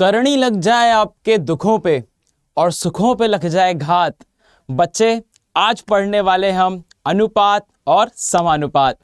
करनी लग जाए आपके दुखों पे और सुखों पे लग जाए घात। बच्चे आज पढ़ने वाले हम अनुपात और समानुपात।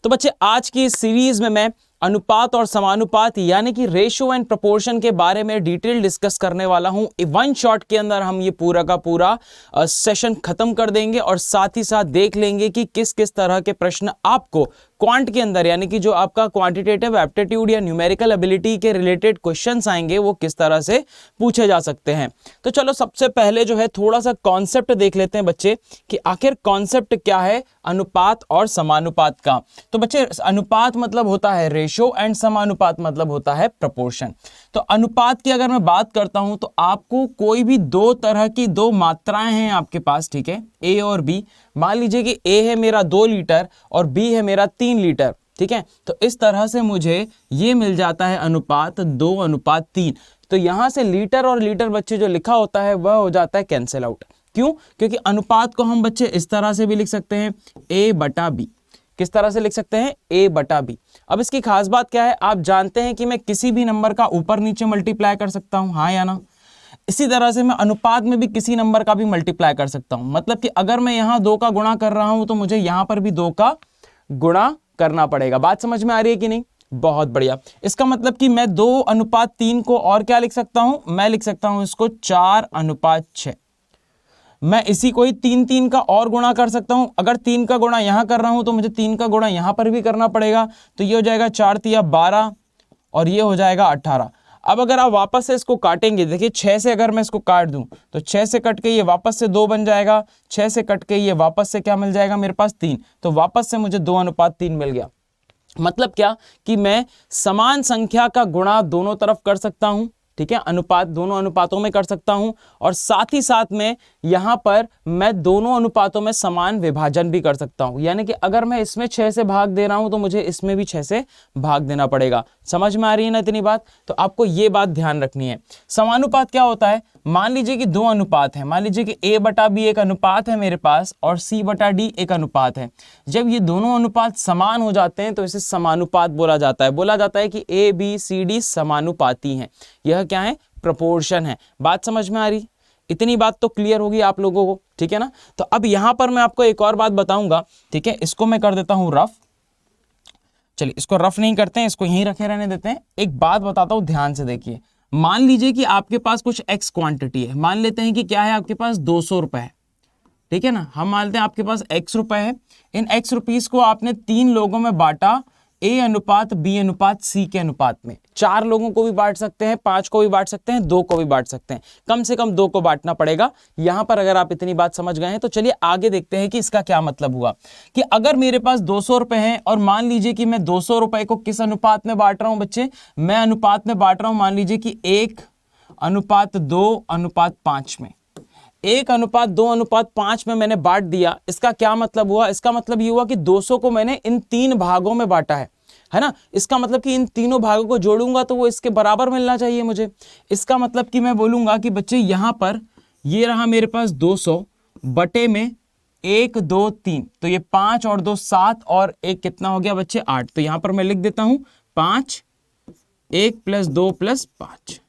तो बच्चे आज की इस सीरीज में मैं अनुपात और समानुपात यानी कि रेशियो एंड प्रोपोर्शन के बारे में डिटेल डिस्कस करने वाला हूं। वन शॉट के अंदर हम ये पूरा का पूरा सेशन खत्म कर देंगे और साथ ही साथ देख लेंगे कि किस किस तरह के प्रश्न आपको क्वांट के अंदर यानी कि जो आपका क्वांटिटेटिव एप्टीट्यूड या न्यूमेरिकल एबिलिटी के रिलेटेड क्वेश्चंस आएंगे वो किस तरह से पूछे जा सकते हैं। तो चलो सबसे पहले जो है थोड़ा सा कॉन्सेप्ट देख लेते हैं बच्चे कि आखिर कॉन्सेप्ट क्या है अनुपात और समानुपात का। तो बच्चे अनुपात मतलब होता है रेशियो एंड समानुपात मतलब होता है प्रोपोर्शन। तो अनुपात की अगर मैं बात करता हूं तो आपको कोई भी दो तरह की दो मात्राएं हैं आपके पास, ठीक है, ए और बी। मान लीजिए कि ए है मेरा 2 लीटर और बी है मेरा 3 लीटर, ठीक है। तो इस तरह से मुझे ये मिल जाता है अनुपात 2:3। तो यहां से लीटर और लीटर बच्चे जो लिखा होता है वह हो जाता है कैंसिल आउट। क्यों? क्योंकि अनुपात को हम बच्चे इस तरह से भी लिख सकते हैं A/B। किस तरह से लिख सकते हैं? A/B। अब इसकी खास बात क्या है, आप जानते हैं कि मैं किसी भी नंबर का ऊपर नीचे मल्टीप्लाई कर सकता हूं, हाँ या ना। इसी तरह से मैं अनुपात में भी किसी नंबर का भी मल्टीप्लाई कर सकता हूं। मतलब कि अगर मैं यहां 2 का गुणा कर रहा हूं तो मुझे यहां पर भी 2 का गुणा करना पड़ेगा। बात समझ में आ रही है कि नहीं? बहुत बढ़िया। इसका मतलब कि मैं 2:3 को और क्या लिख सकता हूं? मैं लिख सकता हूं इसको 4:6। मैं इसी को ही 3 का और गुणा कर सकता हूं। अगर 3 का गुणा यहां कर रहा हूं तो मुझे 3 का गुणा यहां पर भी करना पड़ेगा। तो ये हो जाएगा 4×3=12 और ये हो जाएगा 18। अब अगर आप वापस से इसको काटेंगे, देखिए 6 से अगर मैं इसको काट दूं तो 6 से कट के ये वापस से 2 बन जाएगा, 6 से कट के ये वापस से क्या मिल जाएगा मेरे पास 3। तो वापस से मुझे 2:3 मिल गया। मतलब क्या कि मैं समान संख्या का गुणा दोनों तरफ कर सकता हूं, ठीक है, अनुपात दोनों अनुपातों में कर सकता हूं और साथ ही साथ में यहां पर मैं दोनों अनुपातों में समान विभाजन भी कर सकता हूं। यानी कि अगर मैं इसमें 6 से भाग दे रहा हूं तो मुझे इसमें भी 6 से भाग देना पड़ेगा। समझ में आ रही है ना इतनी बात? तो आपको ये बात ध्यान रखनी है। समानुपात क्या होता है? मान लीजिए कि 2 अनुपात है, मान लीजिए कि A/B एक अनुपात है मेरे पास और C/D एक अनुपात है। जब ये दोनों अनुपात समान हो जाते हैं तो इसे समानुपात बोला जाता है। बोला जाता है कि ABCD समानुपाती हैं। यह क्या है? प्रोपोर्शन है। बात समझ में आ रही? इतनी बात तो क्लियर होगी आप लोगों को, ठीक है ना। तो अब यहां पर मैं आपको एक और बात बताऊंगा, ठीक है। इसको मैं कर देता हूं रफ। चलिए इसको रफ नहीं करते हैं, इसको यहीं रखे रहने देते हैं। एक बात बताता हूं, ध्यान से देखिए। मान लीजिए कि आपके पास कुछ एक्स क्वांटिटी है। मान लेते हैं कि क्या है, आपके पास 200 रुपए है, ठीक है ना। हम मान लेते हैं आपके पास एक्स रुपए है। इन एक्स रुपीस को आपने 3 लोगों में बांटा, A/B/C के अनुपात में। 4 लोगों को भी बांट सकते हैं, 5 को भी बांट सकते हैं, 2 को भी बांट सकते हैं। कम से कम 2 को बांटना पड़ेगा। यहां पर अगर आप इतनी बात समझ गए हैं तो चलिए आगे देखते हैं कि इसका क्या मतलब हुआ। कि अगर मेरे पास 200 रुपए हैं और मान लीजिए कि मैं 200 रुपए को किस अनुपात में बांट रहा हूं बच्चे? मैं अनुपात में बांट रहा हूं, मान लीजिए कि 1:2:5 में। 1:2:5 में मैंने बांट दिया। इसका क्या मतलब हुआ? इसका मतलब ये हुआ कि 200 को मैंने इन 3 भागों में बांटा है ना। इसका मतलब कि इन तीनों भागों को जोड़ूंगा तो वो इसके बराबर मिलना चाहिए मुझे। इसका मतलब कि मैं बोलूंगा कि बच्चे यहां पर ये रहा मेरे पास 200 बटे में 1 2 3, तो ये 5 और 2 7 और 1 कितना हो गया बच्चे? 8। तो यहां पर मैं लिख देता हूं 5, 1 + 2 + 5,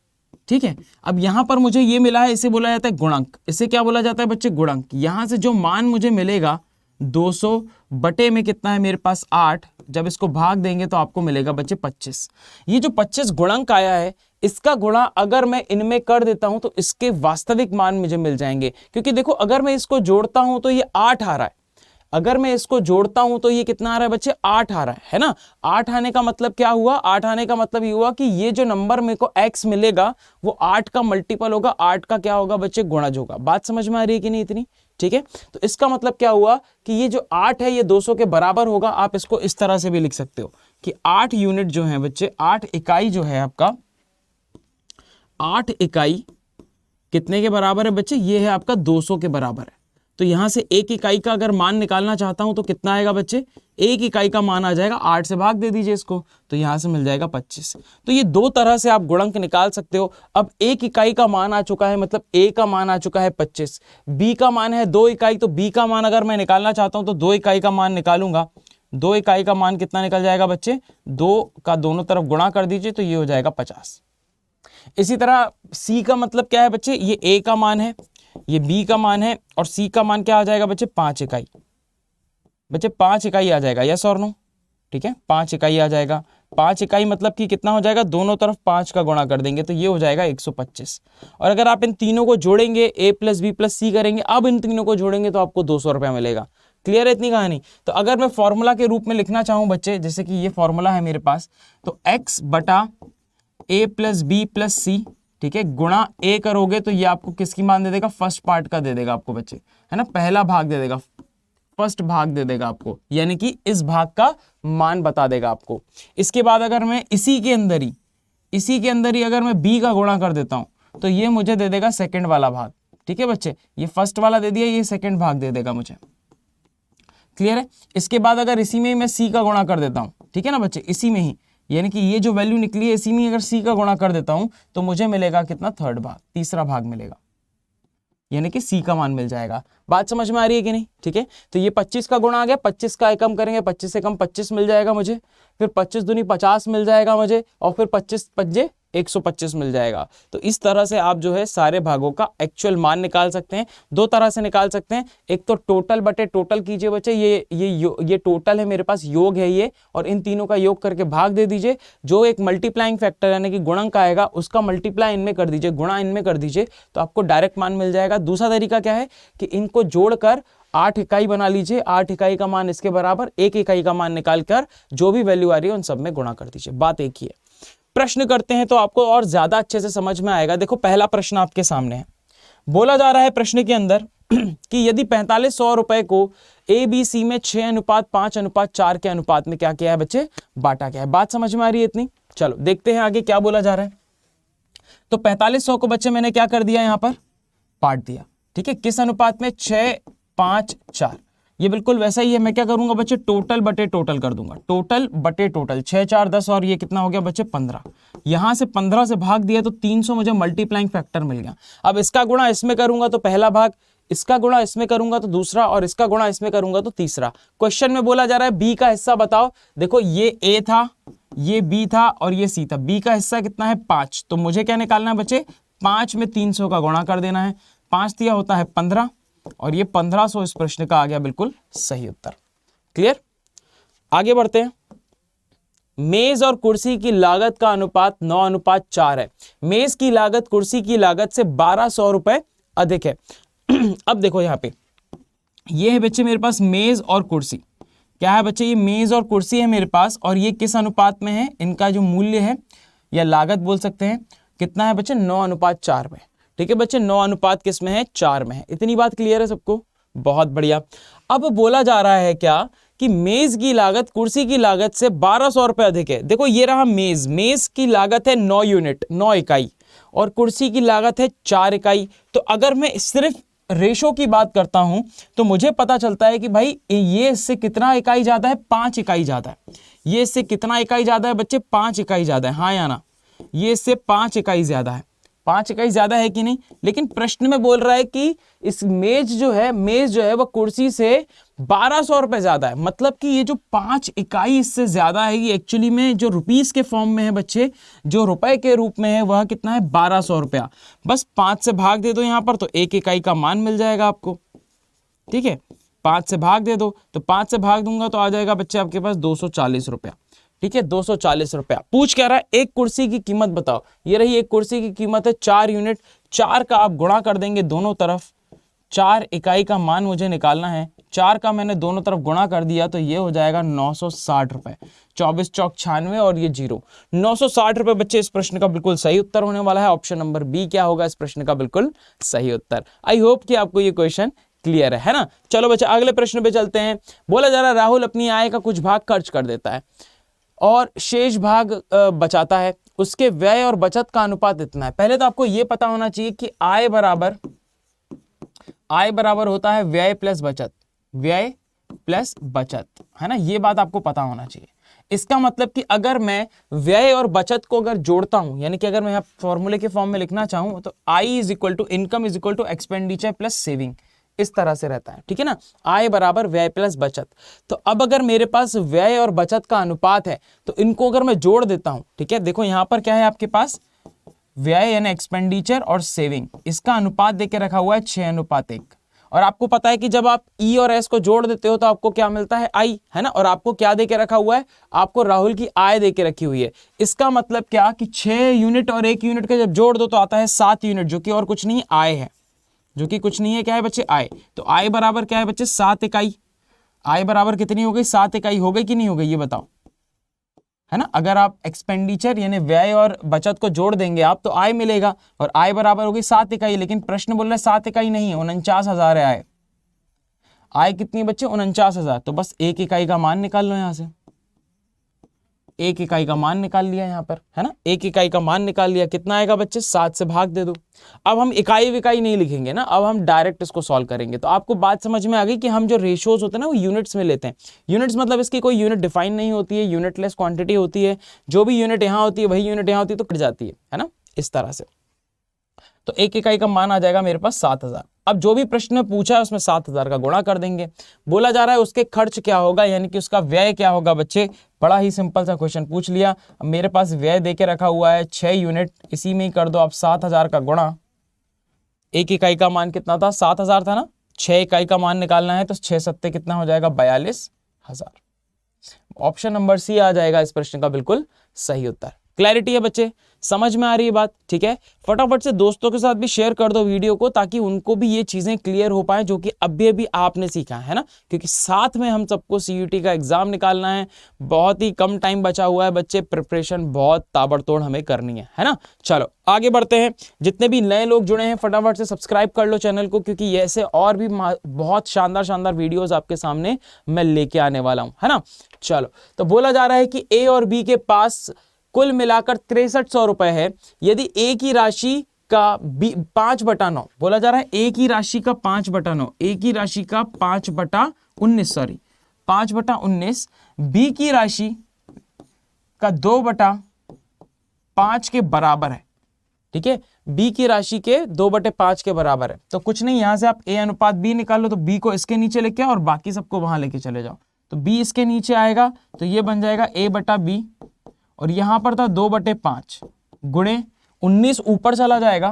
ठीक है। अब यहां पर मुझे ये मिला है, इसे बोला जाता है गुणक। इसे क्या बोला जाता है बच्चे? गुणक। यहां से जो मान मुझे मिलेगा 200 बटे में कितना है मेरे पास? 8। जब इसको भाग देंगे तो आपको मिलेगा बच्चे 25। ये जो 25 गुणक आया है, इसका गुणा अगर मैं इनमें कर देता हूं तो इसके वास्तविक मान मुझे मिल जाएंगे। क्योंकि देखो अगर मैं इसको जोड़ता हूं तो ये 8 आ रहा है। अगर मैं इसको जोड़ता हूं तो ये कितना आ रहा है बच्चे? 8 आ रहा है ना। 8 आने का मतलब क्या हुआ? 8 आने का मतलब ये हुआ कि ये जो नंबर मेरे को x मिलेगा वो 8 का मल्टीपल होगा, 8 का क्या होगा बच्चे? गुणज होगा। बात समझ में आ रही है कि नहीं इतनी? ठीक है। तो इसका मतलब क्या हुआ कि ये जो 8 है ये 200 के बराबर होगा। आप इसको इस तरह से भी लिख सकते हो कि 8 यूनिट जो है बच्चे, 8 इकाई जो है आपका, 8 इकाई कितने के बराबर है बच्चे? ये है आपका 200 के बराबर है। तो यहां से 1 इकाई का अगर मान निकालना चाहता हूं तो कितना आएगा बच्चे? 1 इकाई का मान आ जाएगा, 8 से भाग दे दीजिए इसको, तो यहां से मिल जाएगा 25। तो ये दो तरह से आप गुणक निकाल सकते हो। अब 1 इकाई का मान आ चुका है, मतलब A का मान आ चुका है 25, B का मान है 2 इकाई, तो B का मान अगर मैं निकालना चाहता हूं तो 2 इकाई का मान निकालूंगा। 2 इकाई का मान कितना निकल जाएगा बच्चे? 2 का दोनों तरफ गुणा कर दीजिए तो ये हो जाएगा 50। इसी तरह सी का मतलब क्या है बच्चे, ये ए का मान है, ये बी का मान है, और सी का मान क्या आ जाएगा बच्चे, 5 इकाई। बच्चे 5 इकाई आ जाएगा, यस और नो, ठीक है, 5 इकाई आ जाएगा। 5 इकाई मतलब कि कितना हो जाएगा, दोनों तरफ 5 का गुणा कर देंगे तो ये हो जाएगा 125। और अगर आप इन तीनों को जोड़ेंगे, ए प्लस बी प्लस सी करेंगे, अब इन तीनों को जोड़ेंगे तो आपको 200 रुपया मिलेगा। क्लियर है इतनी कहानी। तो अगर मैं फॉर्मूला के रूप में लिखना चाहूं बच्चे, जैसे कि ये फॉर्मूला है मेरे पास, तो x बटा ए प्लस बी प्लस सी, ठीक है, गुणा ए करोगे तो ये आपको किसकी मान दे देगा, फर्स्ट पार्ट का दे देगा आपको बच्चे, है ना, पहला भाग दे देगा, फर्स्ट भाग दे देगा आपको, यानी कि इस भाग का मान बता देगा आपको। इसके बाद अगर मैं इसी के अंदर ही अगर मैं b का गुणा कर देता हूं तो ये मुझे दे देगा सेकंड वाला भाग। ठीक है बच्चे, ये फर्स्ट वाला दे दिया, ये सेकंड भाग दे देगा मुझे। क्लियर है। इसके बाद अगर इसी में ही मैं c का गुणा कर देता हूं, ठीक है ना बच्चे, इसी में ही, यानी कि ये जो वैल्यू निकली है इसी में अगर c का गुणा कर देता हूं तो मुझे मिलेगा कितना, थर्ड भाग, तीसरा भाग मिलेगा, यानी कि c का मान मिल जाएगा। बात समझ में आ रही है कि नहीं। ठीक है, तो ये 25 का गुणा आ गया, 25 का एकम करेंगे, 25 से कम 25 मिल जाएगा मुझे, फिर 25 दूनी 50 मिल जाएगा मुझे, और फिर 25 पज्जे 125 मिल जाएगा। तो इस तरह से आप जो है सारे भागों का एक्चुअल मान निकाल सकते हैं। दो तरह से निकाल सकते हैं, एक तो टोटल बटे टोटल कीजिए बच्चे, ये टोटल है मेरे पास, योग है ये, और इन तीनों का योग करके भाग दे दीजिए। जो एक मल्टीप्लाइंग फैक्टर यानी कि गुणक आएगा उसका मल्टीप्लाई इनमें कर दीजिए, गुणा इनमें कर दीजिए, तो आपको डायरेक्ट मान मिल जाएगा। दूसरा तरीका क्या है कि इनको जोड़कर 8 इकाई बना लीजिए, 8 इकाई का मान इसके बराबर, 1 इकाई का मान निकालकर जो भी वैल्यू आ रही है उन सब में गुणा कर दीजिए, बात एक ही है। प्रश्न करते हैं तो आपको और ज्यादा अच्छे से समझ में आएगा। देखो पहला प्रश्न आपके सामने है, बोला जा रहा है प्रश्न के अंदर कि यदि 4500 रुपए को ABC में 6:5:4 के अनुपात में क्या किया है बच्चे, बांटा गया है। बात समझ में आ रही है इतनी। चलो देखते हैं आगे क्या बोला जा रहा है। तो 4500 को बच्चे मैंने क्या कर दिया, यहां पर बांट दिया। ठीक है, किस अनुपात में, 6:5:4। ये बिल्कुल वैसा ही है। मैं क्या करूंगा बच्चे, टोटल बटे टोटल कर दूंगा, टोटल बटे टोटल, 6 4 10, और ये कितना हो गया बच्चे 15। यहां से 15 से भाग दिया तो 300 मुझे मल्टीप्लाइंग फैक्टर मिल गया। अब इसका गुणा इसमें करूंगा तो पहला भाग, इसका गुणा इसमें करूंगा तो दूसरा, और इसका गुणा इसमें करूंगा तो तीसरा। क्वेश्चन में बोला जा रहा है बी का हिस्सा बताओ। देखो ये ए था, ये बी था और ये सी था। बी का हिस्सा कितना है, 5। तो मुझे क्या निकालना है बच्चे, 5 में 300 का गुणा कर देना है। 5 दिया होता है 15, और ये 1500 इस प्रश्न का आ गया बिल्कुल सही उत्तर। क्लियर, आगे बढ़ते हैं। मेज और कुर्सी की लागत का अनुपात 9:4 है। मेज की लागत कुर्सी की लागत से 1200 रुपए अधिक है। अब देखो यहां पे ये है बच्चे मेरे पास मेज और कुर्सी। क्या है बच्चे, ये मेज और कुर्सी है मेरे पास, और ये किस अनुपात में है, इनका जो मूल्य है या लागत बोल सकते हैं, कितना है बच्चे, 9:4 में। ठीक है बच्चे, 9 अनुपात किस में है, 4 में है। इतनी बात क्लियर है सबको, बहुत बढ़िया। अब बोला जा रहा है क्या कि मेज की लागत कुर्सी की लागत से 1200 रुपए अधिक है। देखो ये रहा मेज, मेज की लागत है 9 यूनिट, 9 इकाई, और कुर्सी की लागत है 4 इकाई। तो अगर मैं सिर्फ रेशो की बात करता हूं तो मुझे पता चलता है कि भाई ये इससे कितना इकाई ज्यादा है, 5 इकाई ज्यादा है। ये इससे कितना इकाई ज्यादा है बच्चे, 5 इकाई ज्यादा है, हाँ या ना, ये इससे 5 इकाई ज्यादा है। 5 इकाई ज्यादा है कि नहीं। लेकिन प्रश्न में बोल रहा है कि इस मेज जो है वह कुर्सी से 1200 रुपए ज्यादा है। मतलब कि ये जो 5 इकाई इससे ज्यादा है, ये एक्चुअली में जो रुपीस के फॉर्म में है बच्चे, जो रुपए के रूप में है, वह कितना है, 1200 रुपया। बस 5 से भाग दे दो यहां पर, तो 1 इकाई का मान मिल जाएगा आपको। ठीक है, 5 से भाग दे दो, तो 5 से भाग दूंगा तो आ जाएगा बच्चे आपके पास 240 रुपया। ठीक है, 240 रुपया। पूछ क्या रहा है, एक कुर्सी की कीमत बताओ। ये रही एक कुर्सी की कीमत है 4 यूनिट। 4 का आप गुणा कर देंगे दोनों तरफ, 4 इकाई का मान मुझे निकालना है। 4 का मैंने दोनों तरफ गुणा कर दिया तो ये हो जाएगा 960 रुपए। 24 चौक 96 और ये 0, 960 रुपए बच्चे इस प्रश्न का बिल्कुल सही उत्तर होने वाला है। ऑप्शन नंबर बी क्या होगा इस प्रश्न का बिल्कुल सही उत्तर। आई होप कि आपको ये क्वेश्चन क्लियर है ना। चलो बच्चे अगले प्रश्न पे चलते हैं। बोला जा रहा है राहुल अपनी आय का कुछ भाग खर्च कर देता है और शेष भाग बचाता है, उसके व्यय और बचत का अनुपात इतना है। पहले तो आपको यह पता होना चाहिए कि आय बराबर होता है व्यय प्लस बचत, व्यय प्लस बचत, है ना, ये बात आपको पता होना चाहिए। इसका मतलब कि अगर मैं व्यय और बचत को अगर जोड़ता हूं, यानी कि अगर मैं यहाँ फॉर्मूले के फॉर्म में लिखना चाहूं तो I is equal to income is equal to expenditure plus saving, इस तरह से रहता है। ठीक है ना, आय बराबर व्यय प्लस बचत। तो अब अगर मेरे पास व्यय और बचत का अनुपात है तो इनको अगर मैं जोड़ देता हूं, ठीक है, देखो यहां पर क्या है आपके पास, व्यय यानी एक्सपेंडिचर और सेविंग, इसका अनुपात देके रखा हुआ है 6:1। और आपको पता है कि जब आप ई और एस को जोड़ देते हो तो आपको क्या मिलता है, आई, है ना। और आपको क्या देके रखा हुआ है, आपको राहुल की आय देके रखी हुई है। इसका मतलब क्या कि 6 यूनिट और 1 यूनिट का जब जोड़ दो तो आता है 7 यूनिट, जो कि और कुछ नहीं आय है, जो कि कुछ नहीं है, क्या है बच्चे, आय। तो आय बराबर क्या है बच्चे, 7 इकाई। आय बराबर कितनी हो गई, 7 इकाई हो गई कि नहीं हो गई, ये बताओ, है ना। अगर आप एक्सपेंडिचर यानी व्यय और बचत को जोड़ देंगे आप तो आय मिलेगा, और आय बराबर होगी 7 इकाई। लेकिन प्रश्न बोल रहा है 7 इकाई नहीं है, 49,000 है आय। आय कितनी बच्चे, 49,000। तो बस 1 इकाई का मान निकाल लो यहां से, 1 इकाई का मान निकाल लिया यहाँ पर, है ना। 1 इकाई का मान निकाल लिया, कितना आएगा बच्चे, 7 से भाग दे दो। अब हम इकाई विकाई नहीं लिखेंगे ना, अब हम डायरेक्ट इसको सॉल्व करेंगे। तो आपको बात समझ में आ गई कि हम जो रेशियोज होते हैं ना वो यूनिट्स में लेते हैं। यूनिट्स मतलब इसकी कोई यूनिट डिफाइन नहीं होती है, यूनिटलेस क्वांटिटी होती है। जो भी यूनिट यहाँ होती है वही यूनिट यहाँ होती है, तो कट जाती है ना, इस तरह से। तो 1 इकाई का मान आ जाएगा मेरे पास 7,000। अब जो भी प्रश्न में पूछा है उसमें 7,000 का गुणा कर देंगे। बोला जा रहा है उसके खर्च क्या होगा, यानी कि उसका व्यय क्या होगा बच्चे। बड़ा ही सिंपल सा क्वेश्चन पूछ लिया। अब मेरे पास व्यय देके रखा हुआ है 6 यूनिट, इसी में ही कर दो आप 7,000 का गुणा। 1 इकाई का मान कितना था, 7,000 था ना। 6 इकाई का मान निकालना है तो 6 सत्ते कितना हो जाएगा, 42,000। ऑप्शन नंबर सी आ जाएगा इस प्रश्न का बिल्कुल सही उत्तर। क्लैरिटी है बच्चे, समझ में आ रही है बात, ठीक है। फटाफट से दोस्तों के साथ भी शेयर कर दो वीडियो को, ताकि उनको भी ये चीजें क्लियर हो पाए जो कि अभी अभी आपने सीखा है ना। क्योंकि साथ में हम सबको सीयूटी का एग्जाम निकालना है, बहुत ही कम टाइम बचा हुआ है बच्चे, प्रिपरेशन बहुत ताबड़तोड़ हमें करनी है ना। चलो आगे बढ़ते हैं। जितने भी नए लोग जुड़े हैं फटाफट से सब्सक्राइब कर लो चैनल को, क्योंकि ऐसे और भी बहुत शानदार शानदार वीडियोस आपके सामने मैं लेके आने वाला हूं, है ना। चलो, तो बोला जा रहा है कि ए और बी के पास कुल मिलाकर 6300 रुपए है। यदि ए की राशि का 5/9, बोला जा रहा है ए की राशि का 5/9, ए की राशि का 5/19, सॉरी 5/19, बी की राशि का 2/5 के बराबर है, ठीक है। बी की राशि के 2/5 के बराबर है। तो कुछ नहीं, यहां से आप ए अनुपात बी निकाल लो, तो बी को इसके नीचे लेके आओ और बाकी सबको वहां लेके चले जाओ। तो बी इसके नीचे आएगा तो ये बन जाएगा a/b, और यहां पर था 2/5 गुणे 19 ऊपर चला जाएगा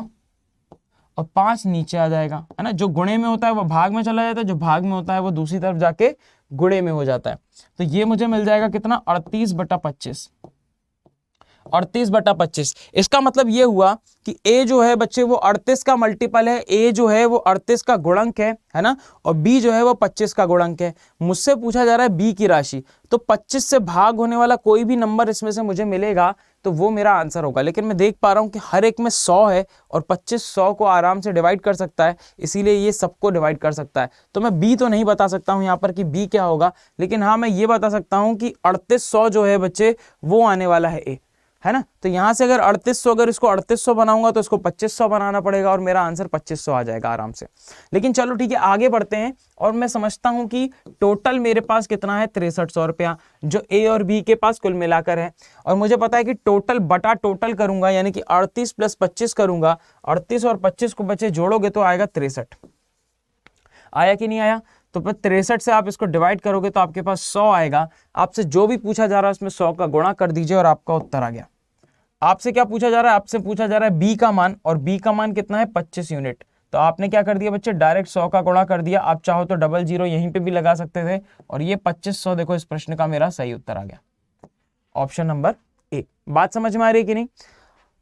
और 5 नीचे आ जाएगा, है ना। जो गुणे में होता है वो भाग में चला जाता है, जो भाग में होता है वो दूसरी तरफ जाके गुणे में हो जाता है। तो ये मुझे मिल जाएगा कितना, 38/25, 38/25। इसका मतलब ये हुआ कि a जो है बच्चे वो 38 का मल्टीपल है, a जो है वो 38 का गुणक है ना, और b जो है वो 25 का गुणक है। मुझसे पूछा जा रहा है b की राशि, तो 25 से भाग होने वाला कोई भी नंबर इसमें से मुझे मिलेगा तो वो मेरा आंसर होगा। लेकिन मैं देख पा रहा हूं कि हर एक में 100 है और 25 100 को आराम से डिवाइड कर सकता है, इसीलिए ये सबको डिवाइड कर सकता है। तो मैं b तो नहीं बता सकता हूं यहां पर कि b क्या होगा, लेकिन हाँ मैं ये बता सकता हूं कि 3800 जो है बच्चे वो आने वाला है a, है ना। तो यहां से अगर 3800, अगर इसको 3800 बनाऊंगा तो इसको 2500 बनाना पड़ेगा और मेरा आंसर 2500 आ जाएगा आराम से। लेकिन चलो ठीक है, आगे बढ़ते हैं। और मैं समझता हूं कि टोटल मेरे पास कितना है, 6300 रुपया, जो ए और बी के पास कुल मिलाकर है। और मुझे पता है कि टोटल बटा टोटल करूंगा, यानी कि 38 + 25 करूंगा। 38 और 25 को बच्चे जोड़ोगे तो आएगा 63। आया कि नहीं आया। तो 63 से आप इसको डिवाइड करोगे तो आपके पास 100 आएगा। आपसे जो भी पूछा जा रहा है उसमें 100 का गुणा कर दीजिए और आपका उत्तर आ गया। आपसे क्या पूछा जा रहा है, आपसे पूछा जा रहा है बी का मान, और बी का मान कितना है, 25 यूनिट। तो आपने क्या कर दिया बच्चे, डायरेक्ट 100 का गुणा कर दिया। आप चाहो तो डबल जीरो यहीं पे भी लगा सकते थे, और ये 2500 देखो इस प्रश्न का मेरा सही उत्तर आ गया, ऑप्शन नंबर ए। बात समझ में आ रही है कि नहीं।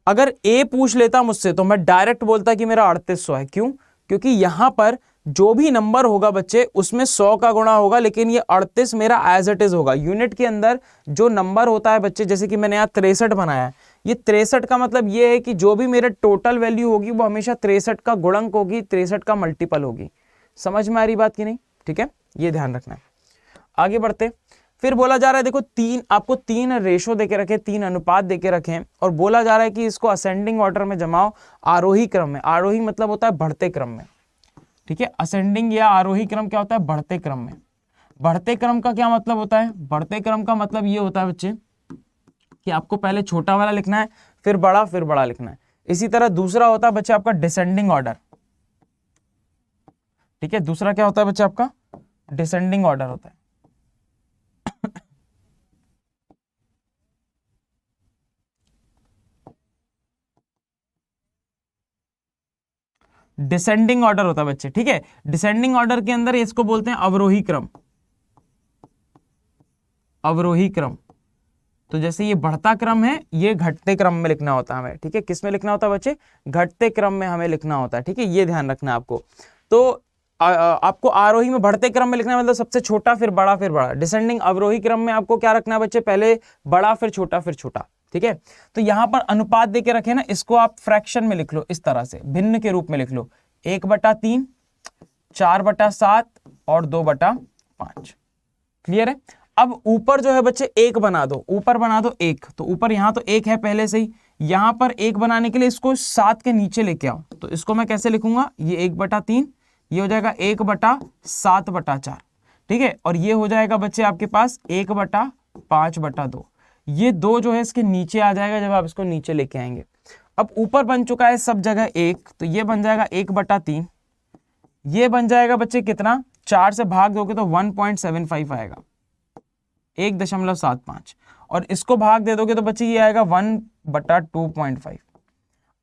अगर ए पूछ लेता मुझसे तो मैं डायरेक्ट बोलता कि मेरा 3800 है। क्यों, क्योंकि यहां पर जो भी नंबर होगा बच्चे उसमें 100 का गुणा होगा, लेकिन ये 38 मेरा एज इट इज होगा। यूनिट के अंदर जो नंबर होता है बच्चे, जैसे कि मैंने यहाँ 63 बनाया है, ये 63 का मतलब ये है कि जो भी मेरे टोटल वैल्यू होगी वो हमेशा 63 का गुणक होगी, 63 का मल्टीपल होगी। समझ में आ रही बात की नहीं, ठीक है, ये ध्यान रखना है। आगे बढ़ते, फिर बोला जा रहा है देखो आपको 3 रेशो देके रखे, 3 अनुपात देके रखे, और बोला जा रहा है कि इसको असेंडिंग ऑर्डर में जमाओ, आरोही क्रम में। आरोही मतलब होता है बढ़ते क्रम में, ठीक है। असेंडिंग या आरोही क्रम क्या होता है, बढ़ते क्रम में। बढ़ते क्रम का क्या मतलब होता है, बढ़ते क्रम का मतलब ये होता है बच्चे कि आपको पहले छोटा वाला लिखना है, फिर बड़ा लिखना है। इसी तरह दूसरा होता है बच्चे आपका डिसेंडिंग ऑर्डर, ठीक है। दूसरा क्या होता है बच्चे आपका डिसेंडिंग ऑर्डर होता है। डिसेंडिंग ऑर्डर होता है बच्चे, ठीक है। डिसेंडिंग ऑर्डर के अंदर इसको बोलते हैं अवरोही क्रम, अवरोही क्रम। तो जैसे ये बढ़ता क्रम है, ये घटते क्रम में लिखना होता है हमें, ठीक है। किस में लिखना होता है बच्चे? घटते क्रम में हमें लिखना होता है, ठीक है। ये ध्यान रखना है आपको। तो आपको आरोही में बढ़ते क्रम में लिखना है, मतलब सबसे छोटा फिर बड़ा फिर बड़ा। डिसेंडिंग अवरोही क्रम में आपको क्या रखना है बच्चे? पहले बड़ा फिर छोटा फिर छोटा, ठीक है। तो यहां पर अनुपात देके रखे ना, इसको आप फ्रैक्शन में लिख लो, इस तरह से भिन्न के रूप में लिख लो। 1/3, 4/7 और 2/5। क्लियर है? अब ऊपर जो है बच्चे 1 बना दो, ऊपर बना दो 1। तो ऊपर यहां तो 1 है पहले से ही, यहां पर 1 बनाने के लिए इसको 7 के नीचे लेके आओ। तो इसको मैं कैसे लिखूंगा? ये 1/3, ये हो जाएगा 1/7/4, ठीक है। और ये हो जाएगा बच्चे आपके पास 1/5/2। ये 2 जो है इसके नीचे आ जाएगा जब आप इसको नीचे लेके आएंगे। अब ऊपर बन चुका है सब जगह 1, तो ये बन जाएगा 1/3। ये बन जाएगा बच्चे कितना? 4 से भाग दोगे तो 1.75 आएगा, 1.75। और इसको भाग दे दोगे तो बच्चे ये आएगा 1/2.5।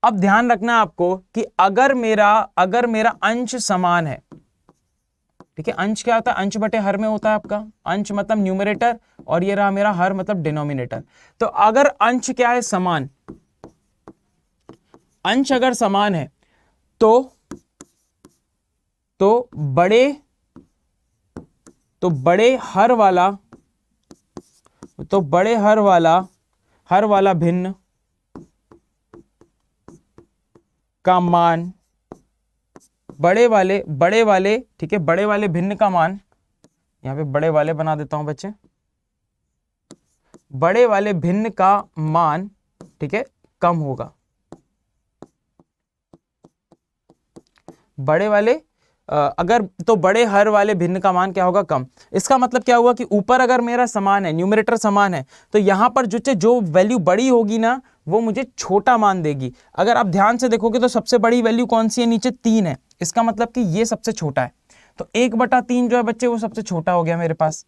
अब ध्यान रखना आपको कि अगर मेरा अंश समान है, ठीक है। अंश क्या होता है? अंश बटे हर में होता है आपका। अंश मतलब न्यूमरेटर, और ये रहा मेरा हर मतलब डिनोमिनेटर। तो अगर अंश क्या है? समान। अंश अगर समान है तो बड़े हर वाला भिन्न का मान, बड़े वाले, ठीक है, बड़े वाले भिन्न का मान, यहां पे बड़े वाले बना देता हूं बच्चे, बड़े वाले भिन्न का मान, ठीक है, कम होगा। बड़े वाले बड़े हर वाले भिन्न का मान क्या होगा? कम। इसका मतलब क्या हुआ कि ऊपर अगर मेरा समान है, न्यूमरेटर समान है, तो यहां पर जो वैल्यू बड़ी होगी ना, वो मुझे छोटा मान देगी। अगर आप ध्यान से देखोगे तो सबसे बड़ी वैल्यू कौन सी है? नीचे 3 है। इसका मतलब कि ये सबसे छोटा है। तो 1/3 जो है बच्चे वो सबसे छोटा हो गया मेरे पास,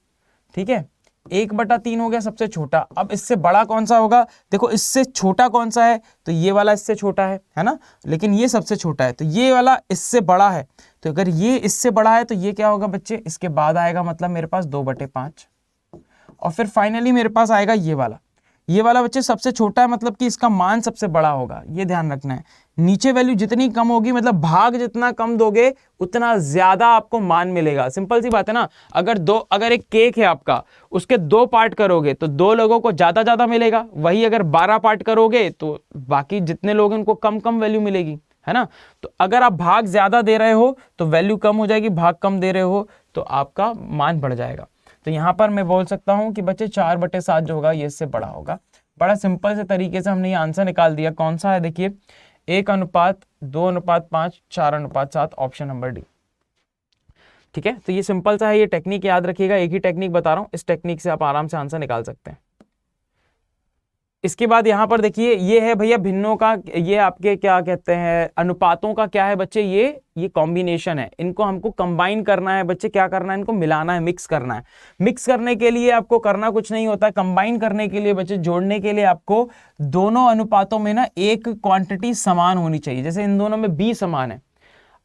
ठीक है। 1/3 हो गया सबसे छोटा। अब इससे बड़ा कौन सा होगा? देखो इससे छोटा कौन सा है? तो ये वाला इससे छोटा है ना, लेकिन ये सबसे छोटा है। तो ये वाला इससे बड़ा है। तो अगर ये इससे बड़ा है तो ये क्या होगा बच्चे? इसके बाद आएगा मतलब मेरे पास 2/5। और फिर फाइनली मेरे पास आएगा ये वाला बच्चे सबसे छोटा है, मतलब कि इसका मान सबसे बड़ा होगा। ये ध्यान रखना है। नीचे वैल्यू जितनी कम होगी, मतलब भाग जितना कम दोगे उतना ज्यादा आपको मान मिलेगा। सिंपल सी बात है ना। अगर एक केक है आपका, उसके 2 पार्ट करोगे तो 2 लोगों को ज्यादा मिलेगा। वही अगर 12 पार्ट करोगे तो बाकी जितने लोग हैं उनको कम वैल्यू मिलेगी, है ना। तो अगर आप भाग ज्यादा दे रहे हो तो वैल्यू कम हो जाएगी, भाग कम दे रहे हो तो आपका मान बढ़ जाएगा। तो यहां पर मैं बोल सकता हूं कि बच्चे 4/7 जो होगा ये इससे बड़ा होगा। बड़ा सिंपल से तरीके से हमने ये आंसर निकाल दिया। कौन सा है? देखिए 1:2:5, 4:7, ऑप्शन नंबर डी, ठीक है। तो ये सिंपल सा है, ये टेक्निक याद रखिएगा। एक ही टेक्निक बता रहा हूं, इस टेक्निक से आप आराम से आंसर निकाल सकते हैं। इसके बाद यहां पर देखिए ये है भैया भिन्नों का, ये आपके क्या कहते हैं, अनुपातों का क्या है बच्चे? ये कॉम्बिनेशन है। इनको हमको कंबाइन करना है बच्चे। क्या करना है? इनको मिलाना है, मिक्स करना है। मिक्स करने के लिए आपको करना कुछ नहीं होता। कंबाइन करने के लिए बच्चे, जोड़ने के लिए आपको दोनों अनुपातों में ना एक क्वांटिटी समान होनी चाहिए। जैसे इन दोनों में बी समान है।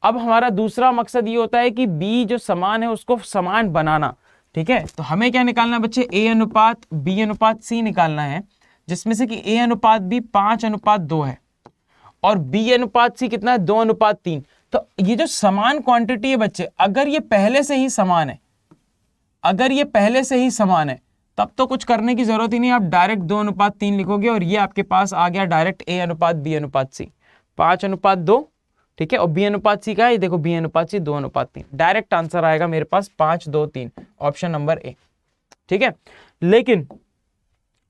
अब हमारा दूसरा मकसद ये होता है कि बी जो समान है उसको समान बनाना, ठीक है। तो हमें क्या निकालना है बच्चे? ए अनुपात बी अनुपात सी निकालना है, जिसमें से कि ए अनुपात बी 5:2 है और बी अनुपात सी कितना है? 2:3। तो ये जो समान क्वांटिटी है बच्चे, अगर ये पहले से ही समान है, तब तो कुछ करने की जरूरत ही नहीं। आप डायरेक्ट 2:3 लिखोगे और ये आपके पास आ गया डायरेक्ट ए अनुपात बी अनुपात सी, 5:2, ठीक है। और बी अनुपात सी का है, देखो बी अनुपात सी 2:3। डायरेक्ट आंसर आएगा मेरे पास 5, 2, 3, ऑप्शन नंबर ए, ठीक है। लेकिन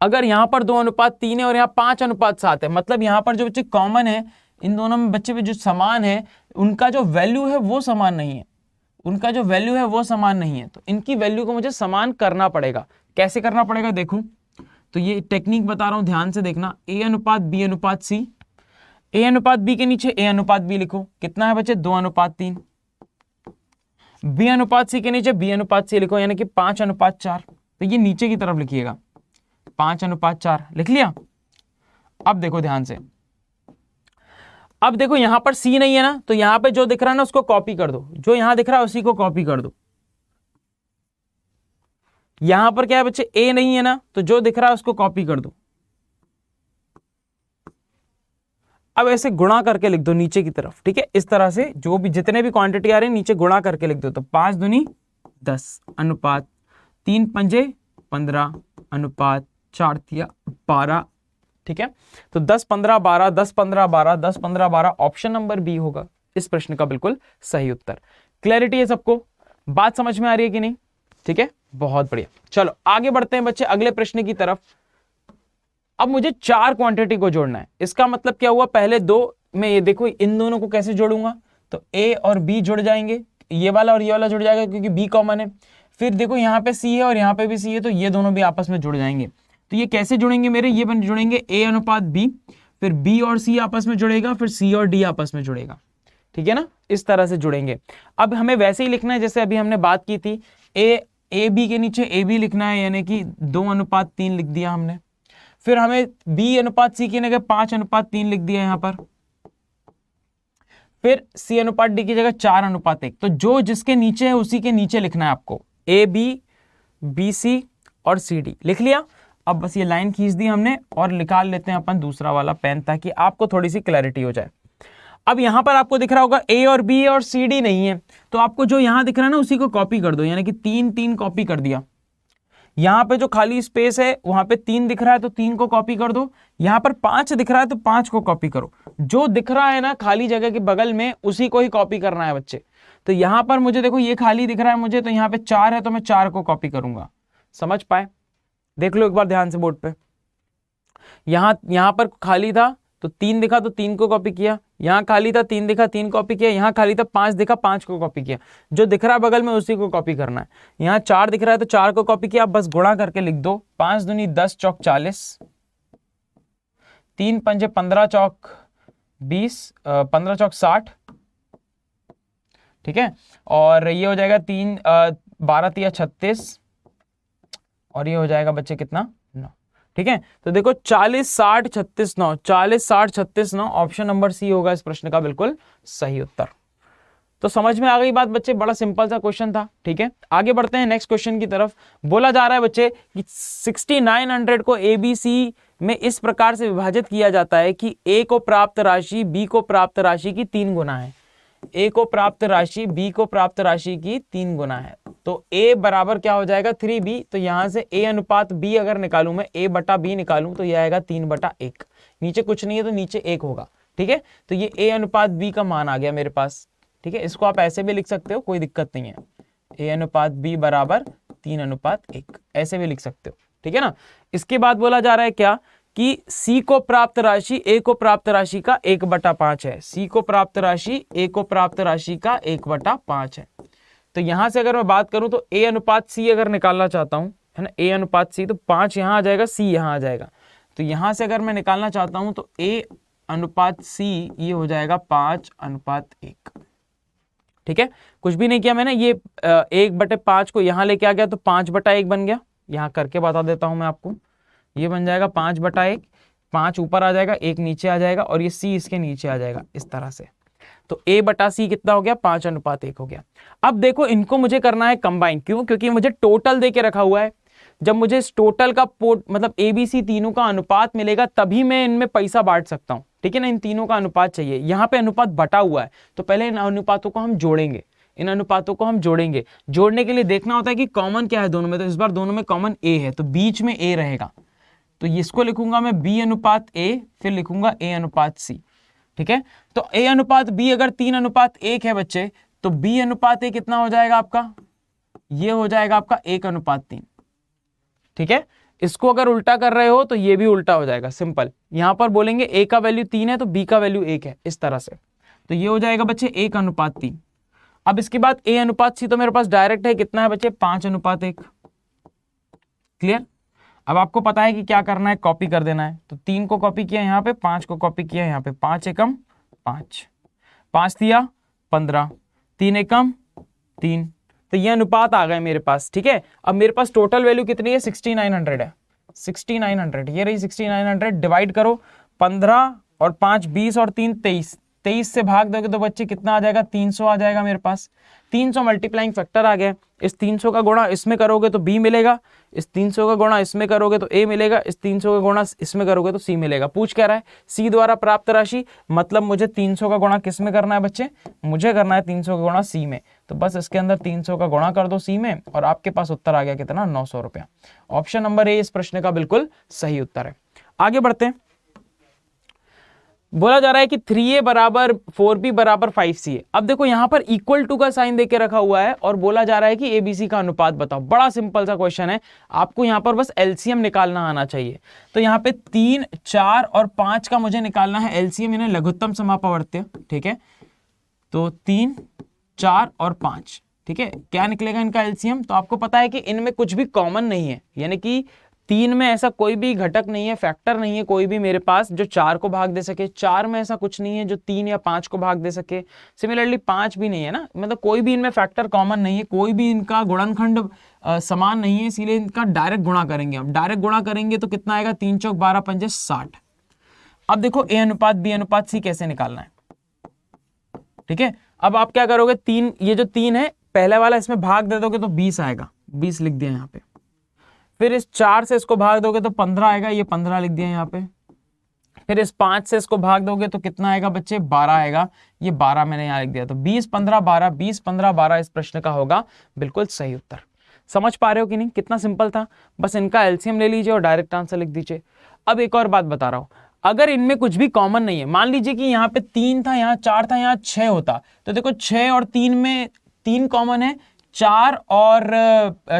अगर यहां पर 2:3 है और यहाँ 5:7 है, मतलब यहां पर जो बच्चे कॉमन है, इन दोनों में बच्चे भी जो समान है, उनका जो वैल्यू है वो समान नहीं है। तो इनकी वैल्यू को मुझे समान करना पड़ेगा। कैसे करना पड़ेगा? देखो, तो ये टेक्निक बता रहा हूं, ध्यान से देखना। ए अनुपात बी अनुपात सी, ए अनुपात बी के नीचे ए अनुपात बी लिखो, कितना है बच्चे? 2:3। बी अनुपात सी के नीचे बी अनुपात सी लिखो, यानी कि 5:4। तो ये नीचे की तरफ लिखिएगा, 5:4 लिख लिया। अब देखो ध्यान से, अब देखो यहां पर सी नहीं है ना, तो यहां पे जो दिख रहा है ना उसको कॉपी कर दो, जो यहां दिख रहा है उसी को कॉपी कर दो। यहां पर क्या है बच्चे, ए नहीं है ना, तो जो दिख रहा है उसको कॉपी कर दो। अब ऐसे गुणा करके लिख दो नीचे की तरफ, ठीक है, इस तरह से जो भी जितने भी क्वांटिटी आ रहे हैं नीचे गुणा करके लिख दो। तो 5 दूनी 10 अनुपात 3 पंजे 15 अनुपात 4 तिया 12, ठीक है। तो 10 15 12 10 15 12 10 15 12 ऑप्शन नंबर बी होगा इस प्रश्न का बिल्कुल सही उत्तर। क्लैरिटी है सबको, बात समझ में आ रही है कि नहीं? ठीक है, बहुत बढ़िया। चलो आगे बढ़ते हैं बच्चे अगले प्रश्न की तरफ। अब मुझे 4 क्वांटिटी को जोड़ना है। इसका मतलब क्या हुआ, पहले 2 में ये देखो इन दोनों को कैसे जोड़ूंगा, तो ए और बी जुड़ जाएंगे, ये वाला और ये वाला जुड़ जाएगा क्योंकि बी कॉमन है। फिर देखो यहाँ पे सी है और यहाँ पे भी सी है, तो ये दोनों भी आपस में जुड़ जाएंगे। तो ये कैसे जुड़ेंगे मेरे, ये बन जुड़ेंगे ए अनुपात बी, फिर बी और सी आपस में जुड़ेगा, फिर सी और डी आपस में जुड़ेगा, ठीक है ना, इस तरह से जुड़ेंगे। अब हमें वैसे ही लिखना है जैसे अभी हमने बात की थी, ए बी के नीचे ए बी लिखना है, यानी कि 2 अनुपात 3 लिख दिया हमने। फिर हमें बी अनुपात सी की जगह 5 अनुपात 3 लिख दिया यहां पर। फिर सी अनुपात डी की जगह 4 अनुपात 1। तो जो जिसके नीचे है उसी के नीचे लिखना है आपको, ए बी बी सी और सी डी लिख लिया। अब बस ये लाइन खींच दी हमने और निकाल लेते हैं अपन दूसरा वाला पेन, ताकि आपको थोड़ी सी क्लैरिटी हो जाए। अब यहां पर आपको दिख रहा होगा ए और बी और सी डी नहीं है, तो आपको जो यहां दिख रहा है ना उसी को कॉपी कर दो, यानी कि 3 3 कॉपी कर दिया। यहां पे जो खाली स्पेस है वहां पे 3 दिख रहा है तो 3 को कॉपी कर दो। यहां पर 5 दिख रहा है तो 5 को कॉपी करो। जो दिख रहा है ना खाली जगह के बगल में उसी को ही कॉपी करना है बच्चे। तो यहां पर मुझे देखो ये खाली दिख रहा है मुझे, तो यहां पे 4 है तो मैं 4 को कॉपी करूंगा। समझ पाए? देख लो एक बार ध्यान से बोर्ड पे। यहां पर खाली था तो 3 दिखा तो 3 को कॉपी किया, यहां खाली था 3 दिखा 3 कॉपी किया, यहां खाली था 5 दिखा 5 को कॉपी किया। जो दिख रहा है बगल में उसी को कॉपी करना है। यहां 4 दिख रहा है तो 4 को कॉपी किया, बस गुणा करके लिख दो। 5 दूनी 10 चौक 40, 3 पंजे 15 चौक 20, 15 चौक 60, ठीक है। और ये हो जाएगा 3 12 तिया 36, और ये हो जाएगा बच्चे कितना 9, ठीक है। तो देखो 40 60 36 9, 40 60 36 9, ऑप्शन नंबर सी होगा इस प्रश्न का बिल्कुल सही उत्तर। तो समझ में आ गई बात बच्चे, बड़ा सिंपल सा क्वेश्चन था, ठीक है। आगे बढ़ते हैं नेक्स्ट क्वेश्चन की तरफ। बोला जा रहा है बच्चे कि 6900 को एबीसी में इस प्रकार से विभाजित किया जाता है कि ए को प्राप्त राशि बी को प्राप्त राशि की 3 गुना है। ए को प्राप्त राशि बी को प्राप्त राशि की 3 गुना है। तो ए बराबर क्या हो जाएगा 3b। तो यहां से ए अनुपात बी अगर निकालूं मैं, ए बटा बी निकालूं तो यह आएगा 3/1। नीचे कुछ नहीं है तो नीचे 1 होगा, ठीक है। तो ये ए अनुपात बी का मान आ गया मेरे पास, ठीक है। इसको आप ऐसे भी लिख सकते हो, कोई दिक्कत नहीं है। ए अनुपात बी बराबर 3/1, ऐसे भी लिख सकते हो, ठीक है ना। इसके बाद बोला जा रहा है क्या कि सी को प्राप्त राशि ए को प्राप्त राशि का 1/5 है। सी को प्राप्त राशि ए को प्राप्त राशि का 1/5 है। तो यहां से अगर मैं बात करूं तो ए अनुपात सी अगर निकालना चाहता हूं, है ना, ए अनुपात सी, तो 5 यहां आ जाएगा, सी यहां आ जाएगा। तो यहां से अगर मैं निकालना चाहता हूं तो ए अनुपात सी ये हो जाएगा 5/1, ठीक है। कुछ भी नहीं किया मैंने, ये 1/5 को यहां लेके आ गया तो 5/1 बन गया। यहां करके बता देता हूं मैं आपको, ये बन जाएगा 5/1, 5 ऊपर आ जाएगा 1 नीचे आ जाएगा, और ये सी इसके नीचे आ जाएगा इस तरह से। तो ए बटा सी कितना हो गया 5/1 हो गया। अब देखो इनको मुझे करना है कंबाइन, क्यों? क्योंकि मुझे टोटल दे के रखा हुआ है। जब मुझे इस टोटल का मतलब एबीसी तीनों का अनुपात मिलेगा तभी मैं इनमें पैसा बांट सकता हूं, ठीक है ना। इन तीनों का अनुपात चाहिए, यहाँ पे अनुपात बटा हुआ है तो पहले इन अनुपातों को हम जोड़ेंगे, इन अनुपातों को हम जोड़ेंगे। जोड़ने के लिए देखना होता है कि कॉमन क्या है दोनों में, तो इस बार दोनों में कॉमन ए है तो बीच में ए रहेगा। तो इसको लिखूंगा मैं बी अनुपात ए, फिर लिखूंगा ए अनुपात सी, ठीक है। तो ए अनुपात बी अगर 3/1 है बच्चे, तो बी अनुपात ए कितना हो जाएगा आपका, ये हो जाएगा आपका 1/3, ठीक है। इसको अगर उल्टा कर रहे हो तो ये भी उल्टा हो जाएगा, सिंपल। यहां पर बोलेंगे ए का वैल्यू 3 है तो बी का वैल्यू 1 है, इस तरह से। तो ये हो जाएगा बच्चे 1/3। अब इसके बाद ए अनुपात सी तो मेरे पास डायरेक्ट है, कितना है बच्चे 5/1, क्लियर। अब आपको पता है कि क्या करना है, कॉपी कर देना है। तो 3 को कॉपी किया यहाँ पे, 5 को कॉपी किया यहाँ पे, 5 एकम 5, 5 दिया 15, 3 एकम 3। तो ये अनुपात आ गए मेरे पास, ठीक है। अब मेरे पास टोटल वैल्यू कितनी है 6900 है, 6900 ये रही 6900। डिवाइड करो 15 और 5 20 और 3 23, 23 से भाग दोगे तो बच्चे कितना आ जाएगा, 300 आ जाएगा मेरे पास। 300 मल्टीप्लाइंग फैक्टर आ गया। इस 300 का गुणा इसमें करोगे तो b मिलेगा, इस 300 का गुणा इसमें करोगे तो a मिलेगा, इस 300 का गुणा इसमें करोगे तो c मिलेगा। पूछ क्या रहा है, c द्वारा प्राप्त राशि, मतलब मुझे 300 का गुणा किस में करना है बच्चे, मुझे करना है 300 का गुणा c में। तो बस इसके अंदर 300 का गुणा कर दो c में और आपके पास उत्तर आ गया कितना, 900 रुपया। ऑप्शन नंबर ए इस प्रश्न का बिल्कुल सही उत्तर है। आगे बढ़ते हैं। बोला जा रहा है कि 3a बराबर 4b बराबर 5c है। अब देखो यहां पर इक्वल टू का साइन देके रखा हुआ है और बोला जा रहा है कि abc का अनुपात बताओ। बड़ा सिंपल सा क्वेश्चन है, आपको यहां पर बस एलसीएम निकालना आना चाहिए। तो यहां पे 3, 4 और 5 का मुझे निकालना है एलसीएम, यानी लघुत्तम समापवर्त्य। ठीक है, तो 3, 4 और 5, ठीक है, क्या निकलेगा इनका एलसीएम। तो आपको पता है कि इनमें कुछ भी कॉमन नहीं है, यानी कि 3 में ऐसा कोई भी घटक नहीं है, फैक्टर नहीं है कोई भी मेरे पास जो 4 को भाग दे सके। 4 में ऐसा कुछ नहीं है जो 3 या 5 को भाग दे सके। सिमिलरली 5 भी नहीं है ना, मतलब कोई भी इनमें फैक्टर कॉमन नहीं है, कोई भी इनका गुणनखंड समान नहीं है, इसीलिए इनका डायरेक्ट गुणा करेंगे। हम डायरेक्ट गुणा करेंगे तो कितना आएगा, 3 चौक 12 पंजे 60। अब देखो a अनुपात b अनुपात c कैसे निकालना है। ठीक है, अब आप क्या करोगे, 3, ये जो 3 है पहले वाला, इसमें भाग दे दोगे तो 20 आएगा, 20 लिख दिया यहाँ पे। फिर इस 4 से इसको भाग दोगे तो 15 आएगा, ये 15 लिख दिया यहाँ पे। फिर इस 5 से इसको भाग दोगे तो कितना आएगा बच्चे, 12 आएगा, ये 12 मैंने यहाँ लिख दिया। तो 20, 15, 12, 20, 15, 12 इस प्रश्न का होगा बिल्कुल सही उत्तर। समझ पा रहे हो कि नहीं, कितना सिंपल था। बस इनका एलसीएम ले लीजिए और डायरेक्ट आंसर लिख दीजिए। अब एक और बात बता रहा हूं, अगर इनमें कुछ भी कॉमन नहीं है, मान लीजिए कि यहाँ पे 3 था, यहाँ 4 था, यहाँ 6 होता, तो देखो 6 और 3 में 3 कॉमन है, 4 और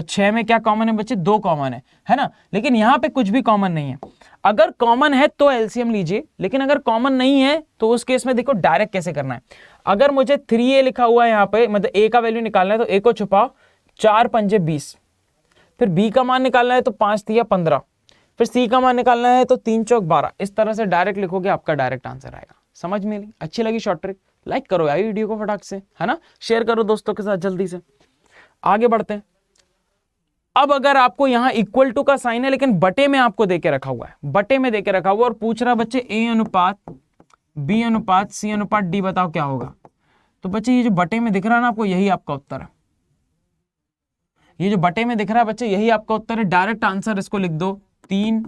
6 में क्या कॉमन है बच्चे, 2 कॉमन है ना। लेकिन यहाँ पे कुछ भी कॉमन नहीं है। अगर कॉमन है तो एलसीएम लीजिए, लेकिन अगर कॉमन नहीं है तो उस केस में देखो डायरेक्ट कैसे करना है। अगर मुझे 3a लिखा हुआ है यहाँ पे, मतलब a का वैल्यू निकालना है तो a को छुपाओ, 4 पंजे 20। फिर b का मान निकालना है तो 5 तिया 15। फिर c का मान निकालना है तो 3 चौक 12। इस तरह से डायरेक्ट लिखोगे, आपका डायरेक्ट आंसर आएगा। समझ में ली, अच्छी लगी शॉर्ट ट्रिक, लाइक करो यार वीडियो को फटाक से, है ना, शेयर करो दोस्तों के साथ जल्दी से। आगे बढ़ते हैं। अब अगर आपको यहां इक्वल टू का साइन है लेकिन बटे में आपको देके रखा हुआ है, बटे में देके रखा हुआ और पूछ रहा बच्चे a अनुपात b अनुपात c अनुपात d बताओ क्या होगा। तो बच्चे ये जो बटे में दिख रहा है ना आपको, यही आपका उत्तर है। ये जो बटे में दिख रहा है बच्चे, यही आपका उत्तर है। डायरेक्ट आंसर इसको लिख दो, 3,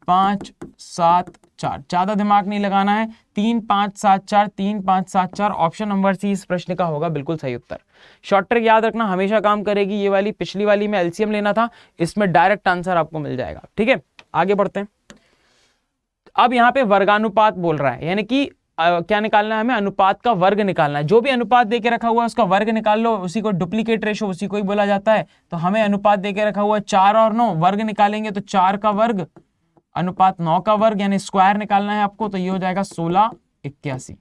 5, 7, 4। ज्यादा दिमाग नहीं लगाना है, 3, 5, 7, 4, 3, 5, 7, 4। ऑप्शन नंबर सी इस प्रश्न का होगा बिल्कुल सही उत्तर। शॉर्ट ट्रिक याद रखना, हमेशा काम करेगी ये वाली। पिछली वाली में एलसीएम लेना था, इसमें डायरेक्ट आंसर आपको मिल जाएगा। ठीक है, आगे बढ़ते हैं। अब यहाँ पे वर्गानुपात बोल रहा है, यानी कि क्या निकालना है हमें, अनुपात का वर्ग निकालना है। जो भी अनुपात देके रखा हुआ है उसका वर्ग निकाल लो, उसी को डुप्लीकेट रेशो उसी को ही बोला जाता है। तो हमें अनुपात देके रखा हुआ है 4 और 9, वर्ग निकालेंगे तो 4 का वर्ग अनुपात 9 का वर्ग, यानी स्क्वायर निकालना है आपको। तो ये हो जाएगा 1681।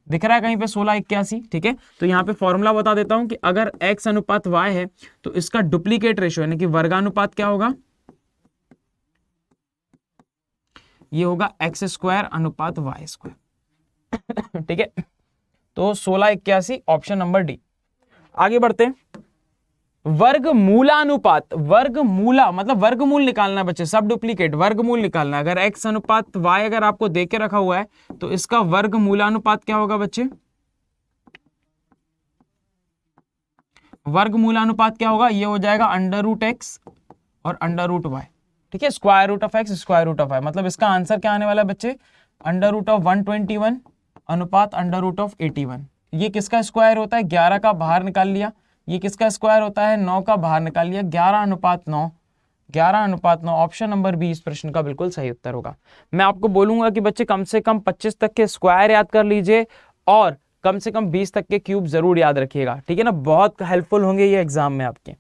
दिख रहा है कहीं पे 1681। ठीक है, तो यहाँ पे फॉर्मूला बता देता हूं कि अगर x अनुपात y है तो इसका डुप्लीकेट रेशो यानी कि वर्गानुपात क्या होगा, ये होगा x स्क्वायर अनुपात y स्क्वायर। ठीक है, तो 1681 ऑप्शन नंबर डी। आगे बढ़ते हैं। वर्गमूलानुपात, वर्गमूला मतलब वर्गमूल निकालना है बच्चे, सब डुप्लीकेट वर्गमूल निकालना है। अगर x अनुपात y अगर आपको देके रखा हुआ है तो इसका वर्गमूलानुपात क्या होगा बच्चे, वर्गमूलानुपात क्या होगा, ये हो जाएगा √x और √y। ठीक है, square root of x square root of y, मतलब इसका आंसर क्या आने वाला है बच्चे, √121 अनुपात √81। ये किसका स्क्वायर होता है, 11 का बाहर निकाल लिया। ये किसका स्क्वायर होता है, 9 का बाहर निकाल लिया। 11:9, 11:9। ऑप्शन नंबर बी इस प्रश्न का बिल्कुल सही उत्तर होगा। मैं आपको बोलूंगा कि बच्चे कम से कम 25 तक के स्क्वायर याद कर लीजिए और कम से कम 20 तक के क्यूब जरूर याद रखिएगा। ठीक है ना, बहुत हेल्पफुल होंगे ये एग्जाम में आपके।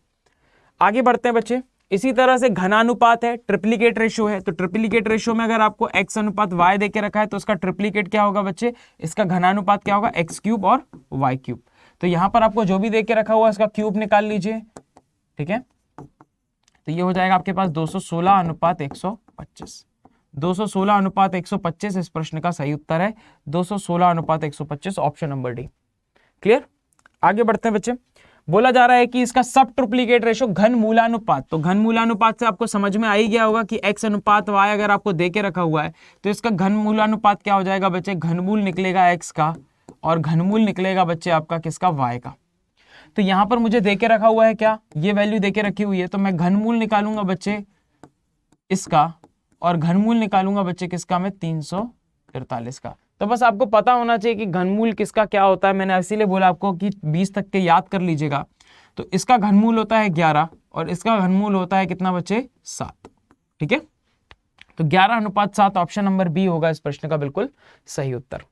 आगे बढ़ते हैं बच्चे। इसी तरह से घनानुपात है, ट्रिप्लीकेट रेशियो है। तो ट्रिप्लीकेट रेशियो में अगर आपको x अनुपात y देके रखा है तो उसका ट्रिप्लीकेट क्या होगा बच्चे, इसका घनानुपात क्या होगा, x³ और y³। तो यहां पर आपको जो भी देके रखा हुआ है इसका क्यूब निकाल लीजिए। ठीक है, तो ये हो जाएगा आपके पास 216 अनुपात 125। 216 अनुपात 125 इस प्रश्न का सही उत्तर है। 216 अनुपात 125 ऑप्शन नंबर डी। क्लियर, आगे बढ़ते हैं बच्चे। बोला जा रहा है कि इसका सब ट्रिप्लीकेट रेशो घन मूलानुपात। तो घन मूलानुपात से आपको समझ में आ ही गया होगा कि x अनुपात y अगर आपको देके रखा हुआ है तो इसका घन मूलानुपात क्या हो जाएगा बच्चे, घनमूल निकलेगा x का और घनमूल निकलेगा बच्चे आपका किसका, y का। तो यहां पर मुझे देके रखा हुआ है क्या, ये वैल्यू देके रखी हुई है, तो मैं घनमूल निकालूंगा बच्चे इसका और घनमूल निकालूंगा बच्चे किसका, मैं 343 का। तो बस आपको पता होना चाहिए कि घनमूल किसका क्या होता है। मैंने इसीलिए बोला आपको कि 20 तक के याद कर लीजिएगा। तो इसका घनमूल होता है 11 और इसका घनमूल होता है कितना बच्चे, 7। ठीक है, तो 11:7 ऑप्शन नंबर बी होगा इस प्रश्न का बिल्कुल सही उत्तर।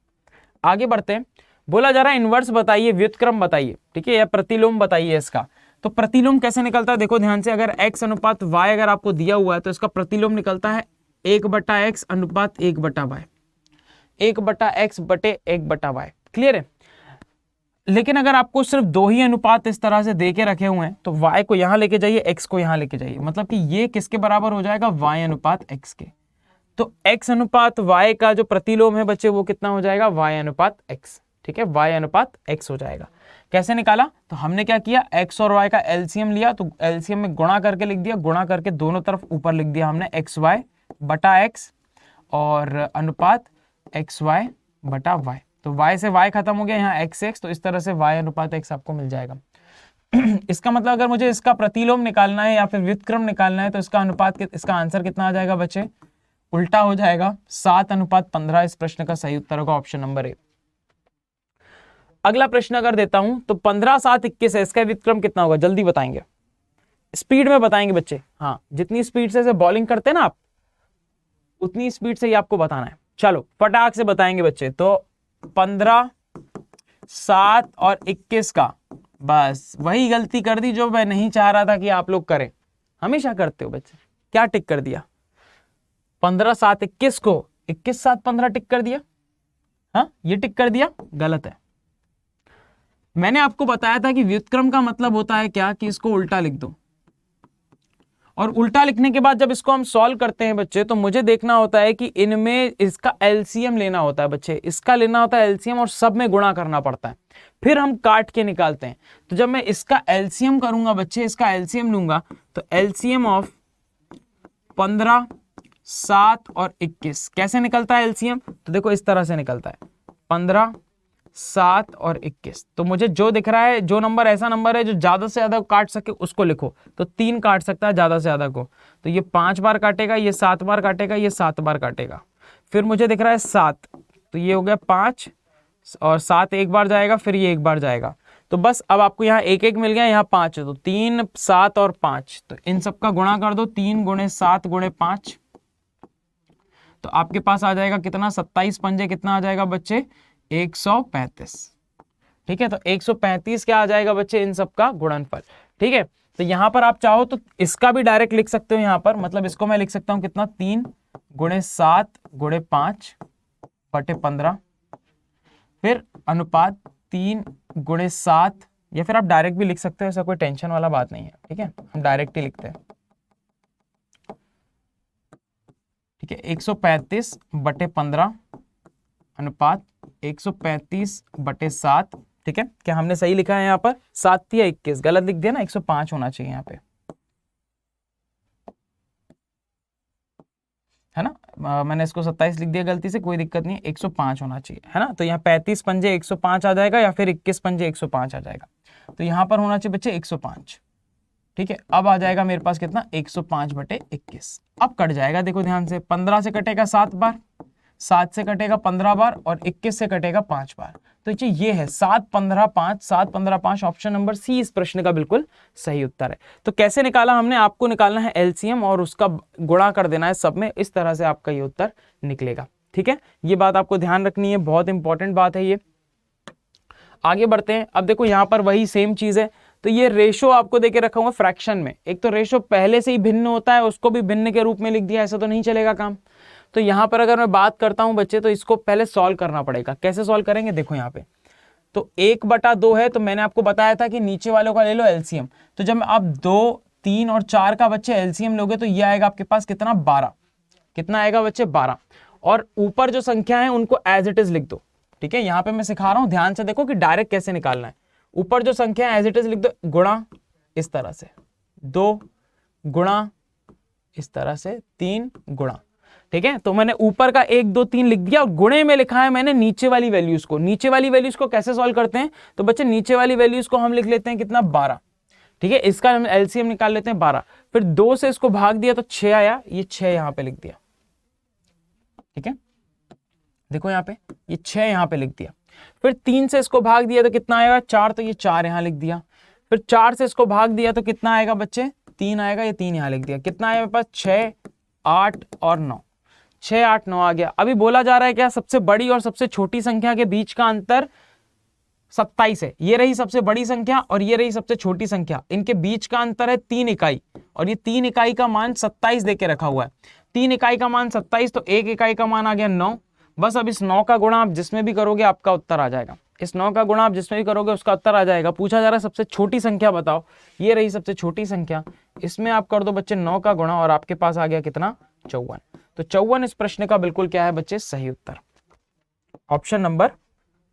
आगे बढ़ते हैं। बोला जा रहा है इनवर्स बताइए, व्युत्क्रम बताइए, ठीक है, या प्रतिलोम बताइए इसका। तो प्रतिलोम कैसे निकलता है, देखो ध्यान से, अगर x अनुपात y अगर आपको दिया हुआ है तो इसका प्रतिलोम निकलता है 1/x अनुपात 1/y, 1/x बटे 1/y। क्लियर है। लेकिन अगर आपको सिर्फ 2 ही अनुपात इस तरह से दे के रखे हुए हैं तो y को यहां लेके जाइए, x को यहां लेके जाइए, मतलब कि ये किसके बराबर हो जाएगा, y अनुपात x के। तो x अनुपात y का जो प्रतिलोम है बच्चे वो कितना हो जाएगा, y अनुपात x। ठीक है, y अनुपात x हो जाएगा। कैसे निकाला, तो हमने क्या किया, x और y का एलसीएम लिया, तो एलसीएम में गुणा करके लिख दिया, गुणा करके दोनों तरफ ऊपर लिख दिया हमने xy बटा x और अनुपात xy बटा y। तो y से y खत्म हो गया, यहाँ x, तो इस तरह से y अनुपात x आपको मिल जाएगा। इसका मतलब अगर मुझे इसका प्रतिलोम निकालना है या फिर व्युत्क्रम निकालना है तो इसका अनुपात, इसका आंसर कितना आ जाएगा बच्चे, उल्टा हो जाएगा, 7:15 इस प्रश्न का सही उत्तर होगा ऑप्शन नंबर ए। अगला प्रश्न अगर देता हूं तो 15 7 21 है, इसका व्युत्क्रम कितना होगा, जल्दी बताएंगे, स्पीड में बताएंगे बच्चे। हाँ, जितनी स्पीड से बॉलिंग करते हैं ना आप, उतनी स्पीड से ही आपको बताना है। चलो फटाक से बताएंगे बच्चे। तो 15 7 और 21 का, बस वही गलती कर दी जो मैं नहीं चाह रहा था कि आप लोग करें, हमेशा करते हो बच्चे। क्या टिक कर दिया, 15 7 21 को 21 7 15 टिक कर दिया। हाँ, ये टिक कर दिया, गलत है। मैंने आपको बताया था कि व्युत्क्रम का मतलब होता है क्या, कि इसको उल्टा लिख दो, और उल्टा लिखने के बाद जब इसको हम सॉल्व करते हैं बच्चे तो मुझे देखना होता है कि इनमें इसका एलसीएम लेना होता है बच्चे, इसका लेना होता है एलसीएम और सब में गुणा करना पड़ता है, फिर हम काट के निकालते हैं। तो जब मैं इसका एलसीएम करूंगा बच्चे, इसका एलसीएम लूंगा, तो एलसीएम ऑफ 15 7 और 21 कैसे निकलता है एलसीएम, तो देखो इस तरह से निकलता है 15 7 और 21। तो मुझे जो दिख रहा है, जो नंबर ऐसा नंबर है जो ज्यादा से ज्यादा काट सके उसको लिखो। तो 3 काट सकता है ज्यादा से ज्यादा को, तो ये 5 बार काटेगा, ये 7 बार काटेगा, ये 7 बार काटेगा। फिर मुझे दिख रहा है 7, तो ये हो गया 5 और 7 एक बार जाएगा, फिर ये एक बार जाएगा। तो बस अब आपको यहाँ 1 1 मिल गया, यहाँ 5 है, तो 3 7 और 5, तो इन सबका गुणा कर दो, 3 × 7 × 5, तो आपके पास आ जाएगा कितना, 27 पंजे कितना आ जाएगा बच्चे, 135। ठीक है, तो 135 क्या आ जाएगा बच्चे, इन सब का गुणनफल। ठीक है, तो यहां पर आप चाहो तो इसका भी डायरेक्ट लिख सकते हो, यहां पर मतलब इसको मैं लिख सकता हूं कितना, 3 × 7 × 5 बटे 15, फिर अनुपात 3 × 7, या फिर आप डायरेक्ट भी लिख सकते हो, ऐसा कोई टेंशन वाला बात नहीं है। ठीक है, हम डायरेक्ट ही लिखते हैं। ठीक है, 135 बटे 15 अनुपात 135 बटे 7। ठीक है, क्या हमने सही लिखा है यहाँ पर, 7 थी या 21, गलत लिख दिया ना, 105 होना चाहिए यहाँ पे, है ना। मैंने इसको 27 लिख दिया गलती से, कोई दिक्कत नहीं है, 105 होना चाहिए, है ना। तो यहाँ 35 पंजे 105 आ जाएगा, या फिर 21 पंजे 105 आ जाएगा, तो यहाँ पर होना चाहिए बच्चे 105। ठीक है, अब आ जाएगा मेरे पास कितना, 105 बटे 21। अब कट जाएगा, देखो ध्यान से, 15 से कटेगा 7 बार, 7 से कटेगा 15 बार और 21 से कटेगा 5 बार। तो ये है 7 15 5, 7 15 5, ऑप्शन नंबर सी इस प्रश्न का बिल्कुल सही उत्तर है। तो कैसे निकाला हमने, आपको निकालना है एलसीएम और उसका गुणा कर देना है सब में, इस तरह से आपका ये उत्तर निकलेगा। ठीक है, ये बात आपको ध्यान रखनी है, बहुत इंपॉर्टेंट बात है ये। आगे बढ़ते हैं। अब देखो यहाँ पर वही सेम चीज है, तो ये रेशो आपको देके रखा हुआ फ्रैक्शन में। एक तो रेशो पहले से ही भिन्न होता है, उसको भी भिन्न के रूप में लिख दिया, ऐसा तो नहीं चलेगा काम। तो यहाँ पर अगर मैं बात करता हूं बच्चे, तो इसको पहले सॉल्व करना पड़ेगा। कैसे सॉल्व करेंगे, देखो यहाँ पे तो 1/2 है, तो मैंने आपको बताया था कि नीचे वालों का ले लो एलसीएम। तो जब आप 2 3 और 4 का बच्चे एलसीएम लोगे तो ये आएगा आपके पास कितना, 12। कितना आएगा बच्चे, 12। और ऊपर जो संख्या है उनको एज इट इज लिख दो। ठीक है, यहाँ पे मैं सिखा रहा हूँ, ध्यान से देखो कि डायरेक्ट कैसे निकालना है। ऊपर जो संख्या है एज इट इज लिख दो, गुणा इस तरह से 2 गुणा इस तरह से 3 गुणा। ठीक है। तो मैंने ऊपर का 1 2 3 लिख दिया और गुणे में लिखा है मैंने नीचे वाली वैल्यूज को। नीचे वाली वैल्यूज को कैसे सॉल्व करते हैं, तो बच्चे नीचे वाली वैल्यूज को हम लिख लेते हैं कितना, 12। ठीक है, इसका हम एलसीएम निकाल लेते हैं 12, फिर 2 से इसको भाग दिया तो 6 आया, ये 6 यहां पे लिख दिया। ठीक है, देखो यहां पे ये 6 यहां पे लिख दिया। फिर 3 से इसको भाग दिया तो कितना आएगा, 4, तो ये 4 यहां लिख दिया। फिर 4 से इसको भाग दिया तो कितना आएगा बच्चे, 3 आएगा, ये 3 यहां लिख दिया। कितना आया मेरे पास, 6 8 और 9, 6 8 9 आ गया। अभी बोला जा रहा है क्या, सबसे बड़ी और सबसे छोटी संख्या के बीच का अंतर 27 है। ये रही सबसे बड़ी संख्या और ये रही सबसे छोटी संख्या, इनके बीच का अंतर है 3 इकाई, और ये 3 इकाई का मान 27 देके रखा हुआ है। 3 इकाई का मान 27, तो 1 इकाई का मान आ गया 9। बस अब इस 9 का गुणा आप जिसमें भी करोगे आपका उत्तर आ जाएगा। इस 9 का गुणा आप जिसमें भी करोगे उसका उत्तर आ जाएगा। पूछा जा रहा है सबसे छोटी संख्या बताओ, ये रही सबसे छोटी संख्या, इसमें आप कर दो बच्चे 9 का गुणा और आपके पास आ गया कितना, 54। तो 54 इस प्रश्न का बिल्कुल क्या है बच्चे, सही उत्तर, option number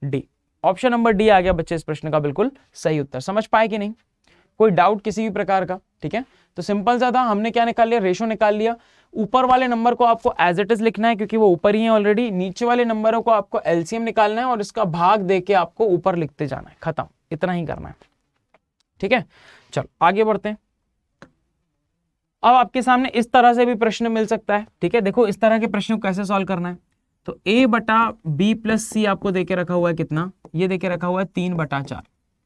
D. Option number D आ गया बच्चे इस प्रश्न का बिल्कुल सही उत्तर। समझ पाए कि नहीं, कोई डाउट किसी भी प्रकार का। ठीक है, तो सिंपल सा था, हमने क्या निकाल लिया, रेशो निकाल लिया। ऊपर वाले नंबर को आपको एज इट इज लिखना है क्योंकि वो ऊपर ही है ऑलरेडी। नीचे वाले नंबरों को आपको एलसीएम निकालना है और इसका भाग देके आपको ऊपर लिखते जाना है, खत्म, इतना ही करना है। ठीक है, चलो आगे बढ़ते हैं। अब आपके सामने इस तरह से भी प्रश्न मिल सकता है। ठीक है, देखो इस तरह के प्रश्न को कैसे सॉल्व करना है। तो a बटा b प्लस सी आपको देके रखा हुआ है कितना, ये देके रखा हुआ है 3/4,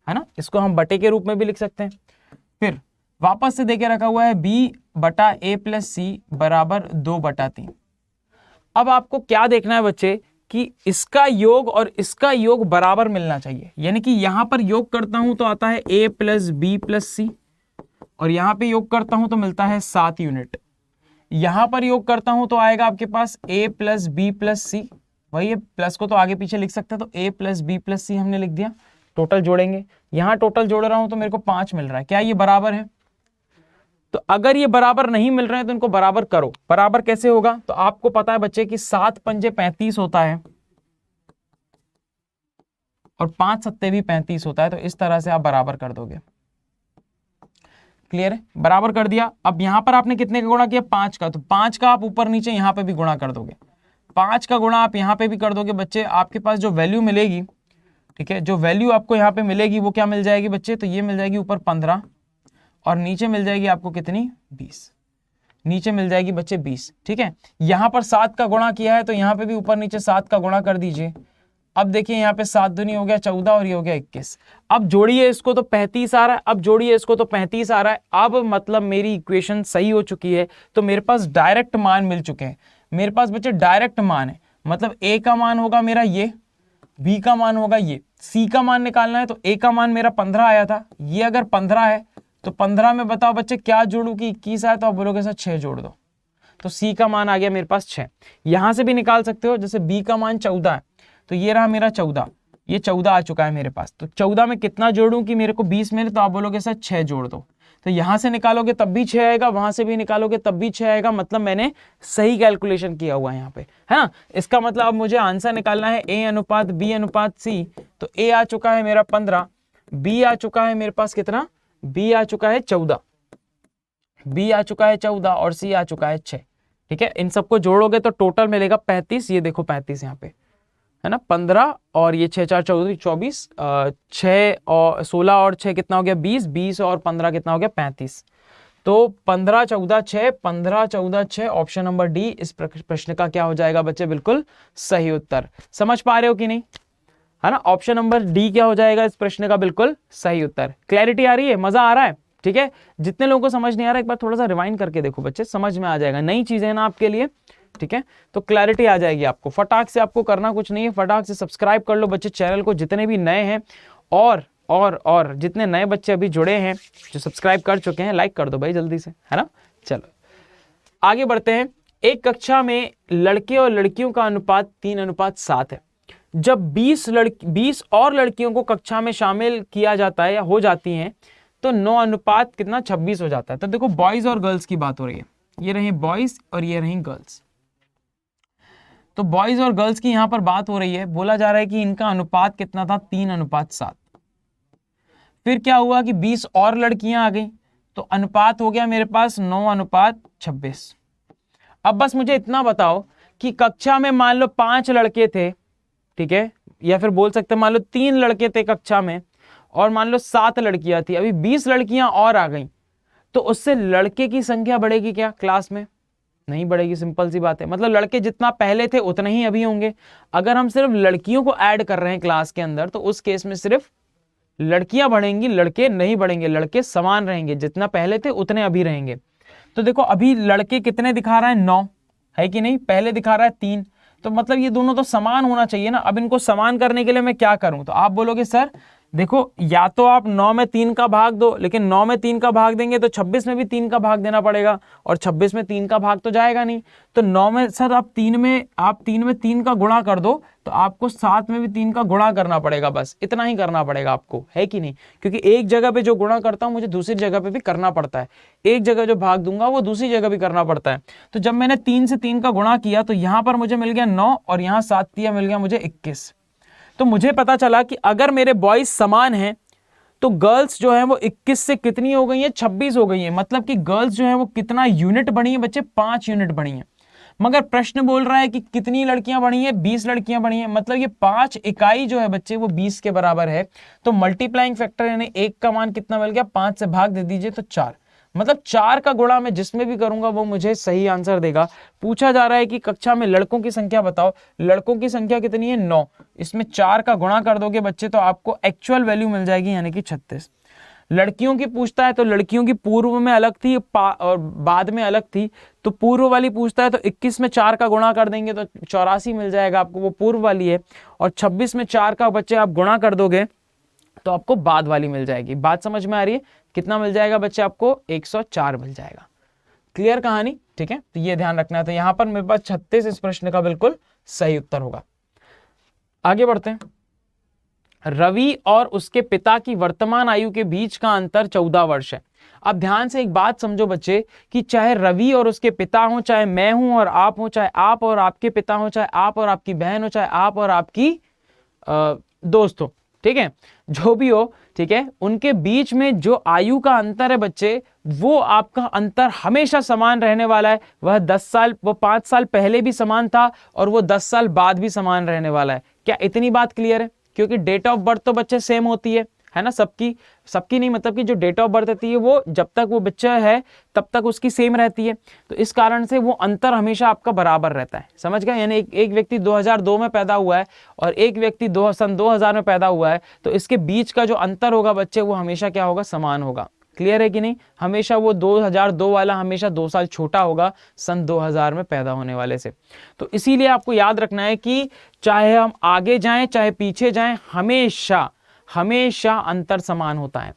है ना। इसको हम बटे के रूप में भी लिख सकते हैं। फिर वापस से देके रखा हुआ है b बटा a प्लस सी बराबर 2/3। अब आपको क्या देखना है बच्चे कि इसका योग और इसका योग बराबर मिलना चाहिए, यानी कि यहां पर योग करता हूं तो आता है a प्लस बी प्लस सी, और यहां पे योग करता हूं तो मिलता है 7 यूनिट। यहां पर योग करता हूं तो आएगा आपके पास a प्लस बी प्लस सी, वही है, प्लस को तो आगे पीछे लिख सकते हैं, तो a प्लस बी प्लस सी हमने लिख दिया। टोटल जोड़ेंगे, यहां टोटल जोड़ रहा हूं तो मेरे को 5 मिल रहा है। क्या ये बराबर है, तो अगर ये बराबर नहीं मिल रहे हैं तो इनको बराबर करो। बराबर कैसे होगा, तो आपको पता है बच्चे कि 7 पंजे 35 होता है और 5 सत्ते भी 35 होता है, तो इस तरह से आप बराबर कर दोगे। क्लियर है, बराबर कर दिया। अब यहां पर आपने कितने का गुणा किया, 5 का, तो 5 का आप ऊपर नीचे यहां पे भी गुणा कर दोगे। 5 का गुणा आप यहां पे भी कर दोगे बच्चे, आपके पास जो वैल्यू मिलेगी, ठीक है, जो वैल्यू आपको यहां पे मिलेगी वो क्या मिल जाएगी बच्चे, तो ये मिल जाएगी ऊपर 15 और नीचे मिल जाएगी आपको कितनी, 20। नीचे मिल जाएगी बच्चे 20। ठीक है, यहां पर 7 का गुणा किया है तो यहां पे भी ऊपर नीचे 7 का गुणा कर दीजिए। अब देखिए यहाँ पे 7 दूनी हो गया 14 और ये हो गया 21। अब जोड़िए इसको तो 35 आ रहा है, अब जोड़िए इसको तो 35 आ रहा है। अब मतलब मेरी इक्वेशन सही हो चुकी है, तो मेरे पास डायरेक्ट मान मिल चुके हैं। मेरे पास बच्चे डायरेक्ट मान है, मतलब a का मान होगा मेरा ये, b का मान होगा ये, c का मान निकालना है तो a का मान मेरा 15 आया था, ये अगर 15 है तो 15 में बताओ बच्चे क्या जोड़ू कि 21 आया, तो आप बोलोगे सर 6 जोड़ दो, तो c का मान आ गया मेरे पास 6। यहां से भी निकाल सकते हो, जैसे b का मान 14 है तो ये रहा मेरा 14, ये 14 आ चुका है मेरे पास, तो 14 में कितना जोड़ूं कि मेरे को 20 मिले, तो आप बोलोगे सर 6 जोड़ दो। तो यहां से निकालोगे तब भी 6 आएगा, वहां से भी निकालोगे तब भी 6 आएगा, मतलब मैंने सही कैलकुलेशन किया हुआ है यहाँ पे, है ना। इसका मतलब अब मुझे आंसर निकालना है a अनुपात b अनुपात c। तो a आ चुका है मेरा 15, b आ चुका है मेरे पास कितना, b आ चुका है 14, b आ चुका है 14 और c आ चुका है 6। ठीक है, इन सबको जोड़ोगे तो टोटल मिलेगा 35। ये देखो 35 यहाँ पे है ना, 15 और ये 6 4 14 24, 6 और 16 और 6 कितना हो गया 20, 20 और 15 कितना हो गया 35। तो 15 14 6, 15 14 6, ऑप्शन नंबर डी इस प्रश्न का क्या हो जाएगा बच्चे, बिल्कुल सही उत्तर। समझ पा रहे हो कि नहीं, है ना। ऑप्शन नंबर डी क्या हो जाएगा इस प्रश्न का बिल्कुल सही उत्तर। क्लैरिटी आ रही है, मजा आ रहा है। ठीक है, जितने लोगों को समझ नहीं आ रहा एक बार थोड़ा सा रिवाइंड करके देखो बच्चे, समझ में आ जाएगा, नई चीजें है ना आपके लिए। ठीक है, तो क्लैरिटी आ जाएगी आपको। फटाक से आपको करना कुछ नहीं है, फटाक से सब्सक्राइब कर लो बच्चे चैनल को, जितने भी नए हैं, और जितने नए बच्चे अभी जुड़े हैं, जो सब्सक्राइब कर चुके हैं, लाइक कर दो भाई जल्दी से, है ना। चलो आगे बढ़ते हैं। एक कक्षा में लड़के और लड़कियों का अनुपात 3:7 है। जब 20 और लड़कियों को कक्षा में शामिल किया जाता है या हो जाती हैं तो 9 कितना 26 हो जाता है। तो देखो बॉयज और गर्ल्स की बात हो रही है, ये रहे बॉयज और ये रही गर्ल्स। तो बॉयज और गर्ल्स की यहां पर बात हो रही है, बोला जा रहा है कि इनका अनुपात कितना था 3:7। फिर क्या हुआ कि 20 और लड़कियां आ गई तो अनुपात हो गया मेरे पास 9:26। अब बस मुझे इतना बताओ कि कक्षा में मान लो 5 लड़के थे, ठीक है, या फिर बोल सकते मान लो 3 लड़के थे कक्षा में और मान लो 7 लड़कियां थी, अभी 20 लड़कियां और आ गई, तो उससे लड़के की संख्या बढ़ेगी क्या क्लास में? नहीं बढ़ेगी, सिंपल सी बात है। मतलब लड़के जितना पहले थे उतने ही अभी होंगे। अगर हम सिर्फ लड़कियों को ऐड कर रहे हैं क्लास के अंदर तो उस केस में सिर्फ लड़कियां बढ़ेंगी, लड़के नहीं बढ़ेंगे, लड़के समान रहेंगे, जितना पहले थे उतने अभी रहेंगे। तो देखो अभी लड़के कितने दिखा रहा है, 9 है कि नहीं, पहले दिखा रहा है 3, तो मतलब ये दोनों तो समान होना चाहिए ना। अब इनको समान करने के लिए मैं क्या करूं? तो आप बोलोगे सर देखो या तो आप 9 में 3 का भाग दो, लेकिन 9 में 3 का भाग देंगे तो 26 में भी 3 का भाग देना पड़ेगा, और 26 में 3 का भाग तो जाएगा नहीं। तो 9 में सर आप 3 में 3 का गुणा कर दो, तो आपको 7 में भी 3 का गुणा करना पड़ेगा, बस इतना ही करना पड़ेगा आपको, है कि नहीं? क्योंकि एक जगह पे जो गुणा करता हूं मुझे दूसरी जगह पे भी करना पड़ता है, एक जगह जो भाग दूंगा वो दूसरी जगह भी करना पड़ता है। तो जब मैंने 3 से 3 का गुणा किया तो यहां पर मुझे मिल गया 9 और यहां 7 दिया, मिल गया मुझे 21। तो मुझे पता चला कि अगर मेरे बॉयज समान हैं तो गर्ल्स जो है वो 21 से कितनी हो गई है, 26 हो गई है। मतलब कि गर्ल्स जो है वो कितना यूनिट बढ़ी है बच्चे, 5 यूनिट बढ़ी है। मगर प्रश्न बोल रहा है कि कितनी लड़कियां बढ़ी है, 20 लड़कियां बढ़ी है। मतलब ये 5 इकाई जो है बच्चे वो 20 के बराबर है। तो मल्टीप्लाइंग फैक्टर यानी 1 का मान कितना मिल गया, 5 से भाग दे दीजिए तो 4। मतलब 4 का गुणा मैं जिसमें भी करूंगा वो मुझे सही आंसर देगा। पूछा जा रहा है कि कक्षा में लड़कों की संख्या बताओ, लड़कों की संख्या कितनी है, 9। इसमें 4 का गुणा कर दोगे बच्चे तो आपको एक्चुअल वैल्यू मिल जाएगी यानी कि 36। लड़कियों की पूछता है तो लड़कियों की पूर्व में अलग थी और बाद में अलग थी। तो पूर्व वाली पूछता है तो 21 में 4 का गुणा कर देंगे तो 84 मिल जाएगा आपको, वो पूर्व वाली है। और 26 में 4 का बच्चे आप गुणा कर दोगे तो आपको बाद वाली मिल जाएगी। बात समझ में आ रही है? कितना मिल जाएगा बच्चे आपको, 104 मिल जाएगा। क्लियर कहानी? ठीक है, तो ये ध्यान रखना है। तो यहां पर मेरे पास 36 इस प्रश्न का बिल्कुल सही उत्तर होगा। आगे बढ़ते हैं। रवि और उसके पिता की वर्तमान आयु के बीच का अंतर 14 वर्ष है। अब ध्यान से एक बात समझो बच्चे कि चाहे रवि और उसके पिता हो, चाहे मैं हूं और आप हो, चाहे आप और आपके पिता हो, चाहे आप और आपकी बहन हो, चाहे आप और आपकी दोस्त हो, ठीक है, जो भी हो, ठीक है, उनके बीच में जो आयु का अंतर है बच्चे, वो आपका अंतर हमेशा समान रहने वाला है। वह 10 साल, वो 5 साल पहले भी समान था और वो 10 साल बाद भी समान रहने वाला है। क्या इतनी बात क्लियर है? क्योंकि डेट ऑफ बर्थ तो बच्चे सेम होती है ना, सबकी नहीं, मतलब कि जो डेट ऑफ बर्थ रहती है वो जब तक वो बच्चा है तब तक उसकी सेम रहती है। तो इस कारण से वो अंतर हमेशा आपका बराबर रहता है, समझ गए? यानी एक व्यक्ति 2002 में पैदा हुआ है और एक व्यक्ति सन 2000 में पैदा हुआ है, तो इसके बीच का जो अंतर होगा बच्चे वो हमेशा क्या होगा, समान होगा। क्लियर है कि नहीं? हमेशा वो 2002 वाला हमेशा 2 साल छोटा होगा सन 2000 में पैदा होने वाले से। तो इसीलिए आपको याद रखना है कि चाहे हम आगे जाएं चाहे पीछे जाएं, हमेशा अंतर समान होता है।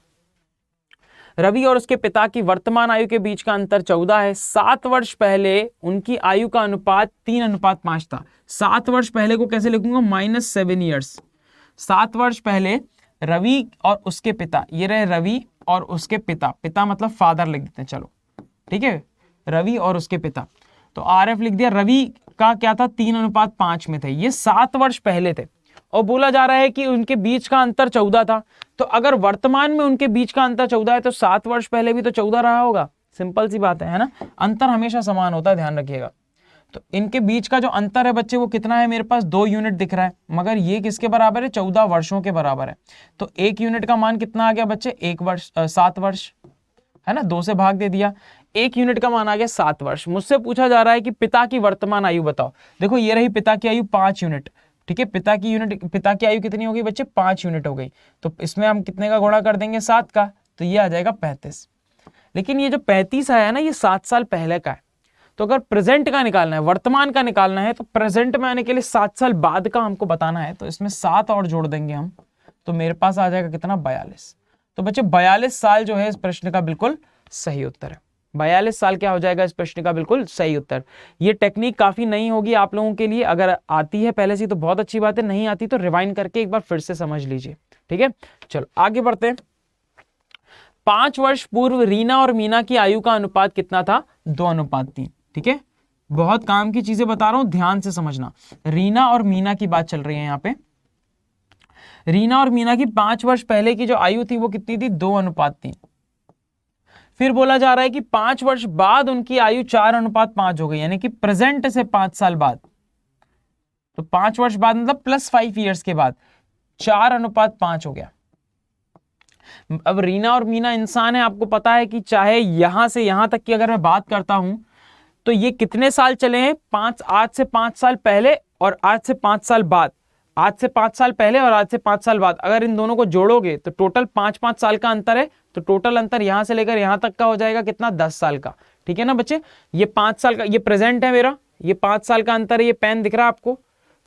रवि और उसके पिता की वर्तमान आयु के बीच का अंतर 14 है। 7 वर्ष पहले उनकी आयु का अनुपात 3:5 था। 7 वर्ष पहले को कैसे लिखूंगा, -7 ईयर्स। 7 वर्ष पहले रवि और उसके पिता, ये रहे रवि और उसके पिता मतलब फादर लिख देते हैं, चलो ठीक है, रवि और उसके पिता। तो RF लिख दिया। रवि का क्या था, 3:5 में थे। ये 7 वर्ष पहले थे और बोला जा रहा है कि उनके बीच का अंतर 14 था। तो अगर वर्तमान में उनके बीच का अंतर 14 है तो 7 वर्ष पहले भी तो 14 रहा होगा। सिंपल सी बात है ना? अंतर हमेशा समान होता है, ध्यान रखिएगा। तो इनके बीच का जो अंतर है बच्चे वो कितना है, मेरे पास 2 यूनिट दिख रहा है, मगर ये किसके बराबर है, 14 वर्षों के बराबर है। तो 1 यूनिट का मान कितना आ गया बच्चे, 7 वर्ष, है ना, 2 से भाग दे दिया, 1 यूनिट का मान आ गया 7 वर्ष। मुझसे पूछा जा रहा है कि पिता की वर्तमान आयु बताओ। देखो ये रही पिता की आयु 5 यूनिट, ठीक है, पिता की आयु कितनी हो गई बच्चे, 5 यूनिट हो गई। तो इसमें हम कितने का गुणा कर देंगे, 7 का, तो ये आ जाएगा 35। लेकिन ये जो 35 आया ना, ये 7 साल पहले का है। तो अगर प्रेजेंट का निकालना है, वर्तमान का निकालना है, तो प्रेजेंट में आने के लिए 7 साल बाद का हमको बताना है। तो इसमें 7 और जोड़ देंगे हम, तो मेरे पास आ जाएगा कितना, 42। तो बच्चे 42 साल जो है इस प्रश्न का बिल्कुल सही उत्तर है। 42 साल क्या हो जाएगा इस प्रश्न का बिल्कुल सही उत्तर। ये टेक्निक काफी नई होगी आप लोगों के लिए, अगर आती है पहले से तो बहुत अच्छी बात है, नहीं आती तो रिवाइंड करके एक बार फिर से समझ लीजिए, ठीक है। चलो आगे बढ़ते हैं। 5 वर्ष पूर्व रीना और मीना की आयु का अनुपात कितना था, 2:3, ठीक है। बहुत काम की चीजें बता रहा हूं, ध्यान से समझना। रीना और मीना की बात चल रही है यहाँ पे। रीना और मीना की 5 वर्ष पहले की जो आयु थी वो कितनी थी, 2:3। फिर बोला जा रहा है कि 5 वर्ष बाद उनकी आयु 4:5 हो गई, यानी कि प्रेजेंट से 5 साल बाद। तो 5 वर्ष बाद मतलब +5 ईयर्स के बाद 4:5 हो गया। अब रीना और मीना इंसान है, आपको पता है कि चाहे यहां से यहां तक की अगर मैं बात करता हूं तो ये कितने साल चले हैं, आज से 5 साल पहले और आज से 5 साल बाद। आज से 5 साल पहले और आज से 5 साल बाद, अगर इन दोनों को जोड़ोगे तो टोटल 5-5 साल का अंतर है। तो टोटल अंतर यहां से लेकर यहां तक का हो जाएगा कितना, 10 साल का। ठीक है ना बच्चे, ये 5 साल का, ये प्रेजेंट है मेरा, ये 5 साल का अंतर है, ये पेन दिख रहा है आपको,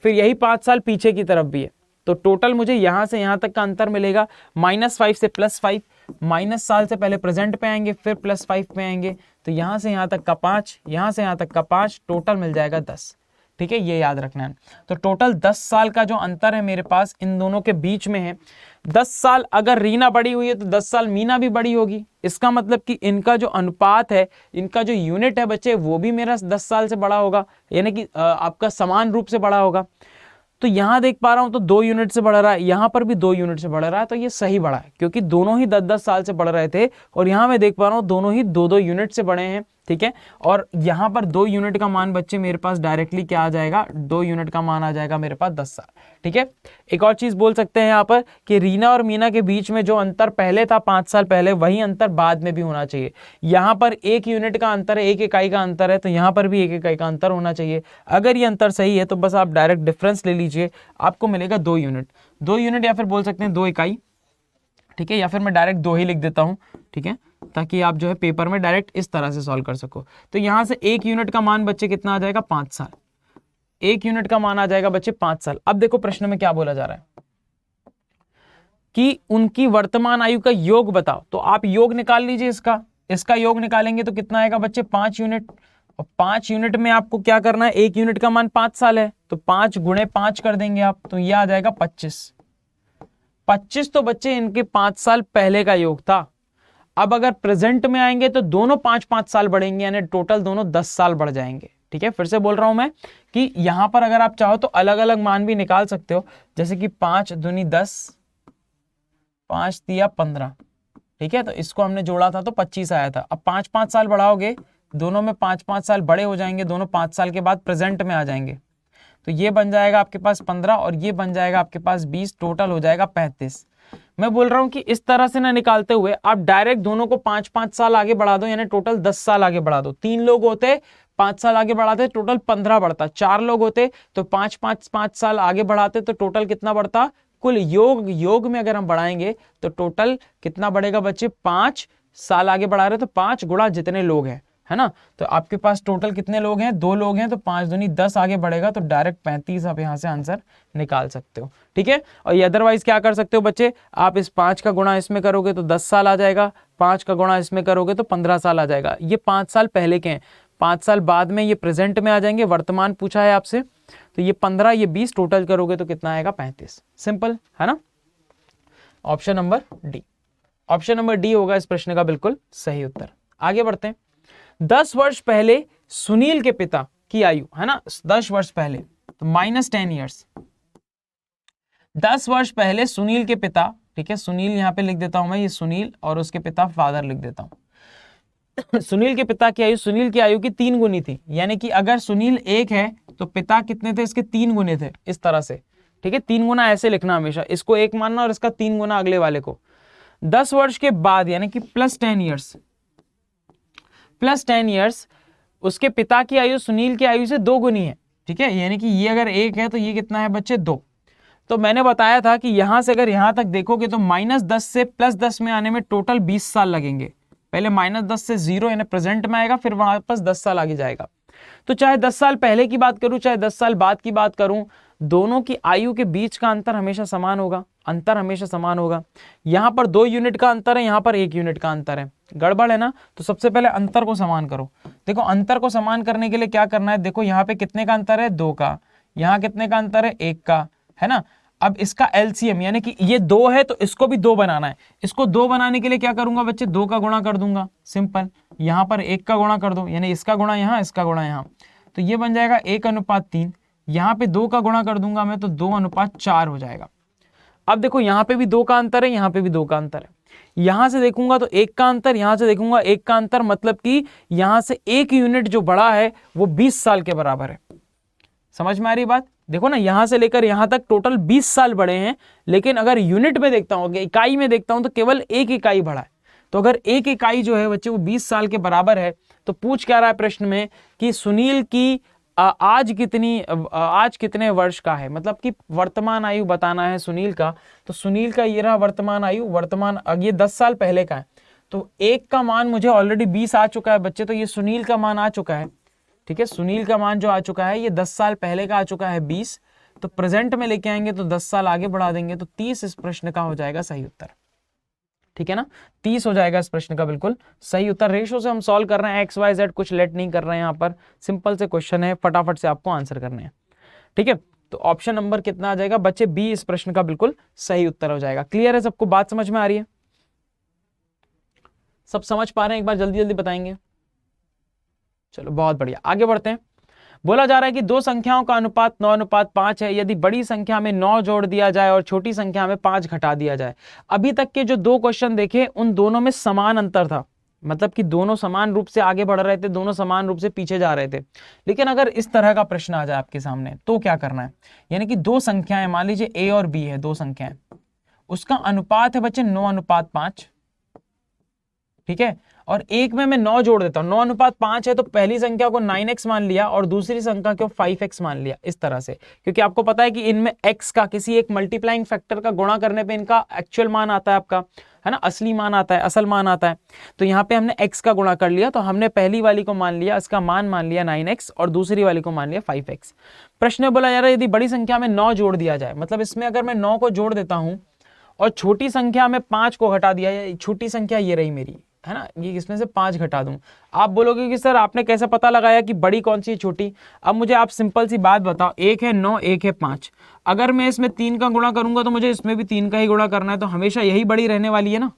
फिर यही 5 साल पीछे की तरफ भी है। तो टोटल मुझे यहां से यहां तक का अंतर मिलेगा -5 से +5, माइनस साल से पहले प्रेजेंट पे आएंगे, फिर +5 पे आएंगे, तो यहां से यहां तक का 5, यहां से यहां तक का 5, टोटल मिल जाएगा 10। ठीक है, ये याद रखना है। तो टोटल 10 साल का जो अंतर है मेरे पास इन दोनों के बीच में है। 10 साल अगर रीना बड़ी हुई है तो 10 साल मीना भी बड़ी होगी। इसका मतलब कि इनका जो अनुपात है, इनका जो यूनिट है बच्चे, वो भी मेरा 10 साल से बड़ा होगा, यानी कि आपका समान रूप से बड़ा होगा। तो यहां देख पा रहा हूं तो 2 यूनिट से बढ़ रहा है, यहां पर भी 2 यूनिट से बढ़ रहा है, तो ये सही बढ़ा है क्योंकि दोनों ही 10-10 साल से बढ़ रहे थे। और यहां मैं देख पा रहा हूं दोनों ही 2-2 यूनिट से बढ़े हैं। ठीक है, और यहां पर 2 यूनिट का मान बच्चे मेरे पास डायरेक्टली क्या आ जाएगा, 2 यूनिट का मान आ जाएगा मेरे पास 10 साल। ठीक है, एक और चीज बोल सकते हैं यहाँ पर कि रीना और मीना के बीच में जो अंतर पहले था 5 साल पहले, वही अंतर बाद में भी होना चाहिए। यहाँ पर 1 यूनिट का अंतर है, 1 इकाई का अंतर है, तो यहाँ पर भी 1 इकाई का अंतर होना चाहिए। अगर ये अंतर सही है तो बस आप डायरेक्ट डिफरेंस ले लीजिए, आपको मिलेगा 2 यूनिट। 2 यूनिट या फिर बोल सकते हैं 2 इकाई। ठीक है, या फिर मैं डायरेक्ट 2 ही लिख देता हूं, ठीक है, ताकि आप जो है पेपर में डायरेक्ट इस तरह से सॉल्व कर सको। तो यहां से 1 यूनिट का मान बच्चे कितना आ जाएगा, 5 साल। 1 यूनिट का मान आ जाएगा बच्चे 5 साल। अब देखो प्रश्न में क्या बोला जा रहा है कि उनकी वर्तमान आयु का योग बताओ। तो आप योग निकाल लीजिए, इसका योग निकालेंगे तो कितना आएगा बच्चे, 5 यूनिट। और 5 यूनिट में आपको क्या करना है, 1 यूनिट का मान 5 साल है, तो 5 गुणे 5 कर देंगे आप, तो यह आ जाएगा 25। 25 तो बच्चे इनके 5 साल पहले का योग था। अब अगर प्रेजेंट में आएंगे तो दोनों 5-5 साल बढ़ेंगे, यानी टोटल दोनों 10 साल बढ़ जाएंगे। ठीक है, फिर से बोल रहा हूं मैं कि यहां पर अगर आप चाहो तो अलग अलग मान भी निकाल सकते हो, जैसे कि 5 दूनी 10, 5 तिया 15। ठीक है, तो इसको हमने जोड़ा था तो 25 आया था। अब 5-5 साल बढ़ाओगे, दोनों में 5-5 साल बड़े हो जाएंगे, दोनों 5 साल के बाद प्रेजेंट में आ जाएंगे, तो ये बन जाएगा आपके पास 15 और ये बन जाएगा आपके पास 20, टोटल हो जाएगा 35। मैं बोल रहा हूं कि इस तरह से ना निकालते हुए आप डायरेक्ट दोनों को 5-5 साल आगे बढ़ा दो, यानी टोटल 10 साल आगे बढ़ा दो। 3 लोग होते 5 साल आगे बढ़ाते टोटल 15 बढ़ता, 4 लोग होते तो 5-5 साल आगे बढ़ाते तो टोटल कितना बढ़ता, कुल योग में अगर हम बढ़ाएंगे तो टोटल कितना बढ़ेगा बच्चे, 5 साल आगे बढ़ा रहे तो 5 गुणा जितने लोग हैं, है ना। तो आपके पास टोटल कितने लोग हैं, 2 लोग हैं, तो 5 दूनी 10 आगे बढ़ेगा तो डायरेक्ट 35 आप यहां से आंसर निकाल सकते हो। ठीक है, और ये अदरवाइज क्या कर सकते हो बच्चे, आप इस 5 का गुणा इसमें करोगे तो 10 साल आ जाएगा, 5 का गुणा इसमें करोगे तो 15 साल आ जाएगा। ये 5 साल पहले के हैं, 5 साल बाद में ये प्रेजेंट में आ जाएंगे, वर्तमान पूछा है आपसे, तो ये 15 ये 20 टोटल करोगे तो कितना आएगा, 35। सिंपल है ना। Option number D, option number D होगा इस प्रश्न का बिल्कुल सही उत्तर। आगे बढ़ते हैं। 10 वर्ष पहले सुनील के पिता की आयु, है ना, 10 वर्ष पहले तो -10 ईयर्स। 10 वर्ष पहले सुनील के पिता, ठीक है, सुनील यहां पे लिख देता हूं मैं, ये सुनील और उसके पिता फादर लिख देता हूं। सुनील के पिता की आयु सुनील की आयु की 3 गुनी थी, यानी कि अगर सुनील 1 है तो पिता कितने थे, इसके 3 गुने थे, इस तरह से। ठीक है, 3 गुना ऐसे लिखना हमेशा, इसको 1 मानना और इसका 3 गुना अगले वाले को। 10 वर्ष के बाद यानी कि +10 ईयर्स, +10 ईयर्स उसके पिता की आयु सुनील की आयु से 2 गुनी है। ठीक है, यानी कि ये अगर 1 है तो ये कितना है बच्चे, 2। तो मैंने बताया था कि यहां से अगर यहां तक देखोगे तो -10 से +10 में आने में टोटल 20 साल लगेंगे। पहले -10 से 0 यानी प्रेजेंट में आएगा, फिर वापस 10 साल आगे जाएगा। तो चाहे 10 साल पहले की बात करूं चाहे 10 साल बाद की बात करूं, दोनों की आयु के बीच का अंतर हमेशा समान होगा, अंतर हमेशा समान होगा। यहां पर 2 यूनिट का अंतर है, यहां पर 1 यूनिट का अंतर है, गड़बड़ है ना। तो सबसे पहले अंतर को समान करो। देखो अंतर को समान करने के लिए क्या करना है, देखो यहाँ पे कितने का अंतर है, 2 का, यहाँ कितने का अंतर है, 1 का, है ना। अब इसका एलसीएम यानी कि ये 2 है तो इसको भी 2 बनाना है। इसको 2 बनाने के लिए क्या करूंगा बच्चे, 2 का गुणा कर दूंगा, सिंपल। यहाँ पर 1 का गुणा कर दो, यानी इसका गुणा यहाँ, इसका गुणा यहाँ, तो ये बन जाएगा 1:3। यहाँ पे 2 का गुणा कर दूंगा मैं तो 2:4 हो जाएगा। अब देखो यहाँ पे भी 2 का अंतर है, यहाँ पे भी 2 का अंतर है, यहां से देखूंगा तो एक का अंतर, यहां से देखूंगा एक का अंतर, मतलब कि यहां से एक यूनिट जो बड़ा है वो 20 साल के बराबर है। समझ में आ रही बात? देखो ना, यहां से लेकर यहां तक टोटल 20 साल बढ़े हैं, लेकिन अगर यूनिट में देखता हूं, इकाई में देखता हूं, तो केवल एक इकाई बढ़ा है। तो अगर एक इकाई जो है बच्चे वो 20 साल के बराबर है, तो पूछ क्या रहा है प्रश्न में कि सुनील की आज कितने वर्ष का है, मतलब कि वर्तमान आयु बताना है सुनील का। तो सुनील का ये रहा वर्तमान आयु, ये 10 साल पहले का है। तो एक का मान मुझे ऑलरेडी 20 आ चुका है बच्चे, तो ये सुनील का मान आ चुका है। ठीक है, सुनील का मान जो आ चुका है ये 10 साल पहले का आ चुका है 20। तो प्रेजेंट में लेके आएंगे तो 10 साल आगे बढ़ा देंगे, तो 30 इस प्रश्न का हो जाएगा सही उत्तर। ठीक है ना, 30 हो जाएगा इस प्रश्न का बिल्कुल सही उत्तर। रेशो से हम सॉल्व कर रहे हैं, एक्स वाई जेड कुछ लेट नहीं कर रहे हैं, यहाँ पर सिंपल से क्वेश्चन है, फटाफट से आपको आंसर करने हैं। ठीक है, तो ऑप्शन नंबर कितना आ जाएगा बच्चे? बी इस प्रश्न का बिल्कुल सही उत्तर हो जाएगा। क्लियर है सबको? बात समझ में आ रही है? सब समझ पा रहे हैं? एक बार जल्दी जल्दी बताएंगे। चलो बहुत बढ़िया, आगे बढ़ते हैं। बोला जा रहा है कि दो संख्याओं का अनुपात 9:5 है। यदि बड़ी संख्या में 9 जोड़ दिया जाए और छोटी संख्या में 5 घटा दिया जाए। अभी तक के जो दो क्वेश्चन देखे उन दोनों में समान अंतर था, मतलब कि दोनों समान रूप से आगे बढ़ रहे थे, दोनों समान रूप से पीछे जा रहे थे। लेकिन अगर इस तरह का प्रश्न आ जाए आपके सामने तो क्या करना है? यानी कि दो संख्याएं, मान लीजिए ए और बी है, दो संख्याएं, उसका अनुपात है बच्चे 9:5। ठीक है, और एक में मैं 9 जोड़ देता हूं, 9:5 है, तो पहली संख्या को 9x मान लिया और दूसरी संख्या को 5x मान लिया, इस तरह से। क्योंकि आपको पता है कि इनमें x का किसी एक मल्टीप्लाइंग फैक्टर का गुणा करने पे इनका एक्चुअल मान आता है आपका, है ना, असली मान आता है, असल मान आता है। तो यहाँ पे हमने x का गुणा कर लिया, तो हमने पहली वाली को मान लिया, इसका मान लिया 9x और दूसरी वाली को मान लिया 5x। प्रश्न में बोला जा रहा है यदि बड़ी संख्या में 9 जोड़ दिया जाए, मतलब इसमें अगर मैं 9 को जोड़ देता हूं और छोटी संख्या में 5 को घटा दिया, छोटी संख्या ये रही मेरी, है ना, ये इसमें से 5 घटा दूं। आप बोलोगे कि सर आपने कैसे पता लगाया कि बड़ी कौन सी है छोटी? अब मुझे आप सिंपल सी बात बताओ, एक है 9, एक है 5। अगर मैं इसमें 3 का गुणा करूंगा तो मुझे इसमें भी 3 का ही गुणा करना है, तो हमेशा यही बड़ी रहने वाली है ना,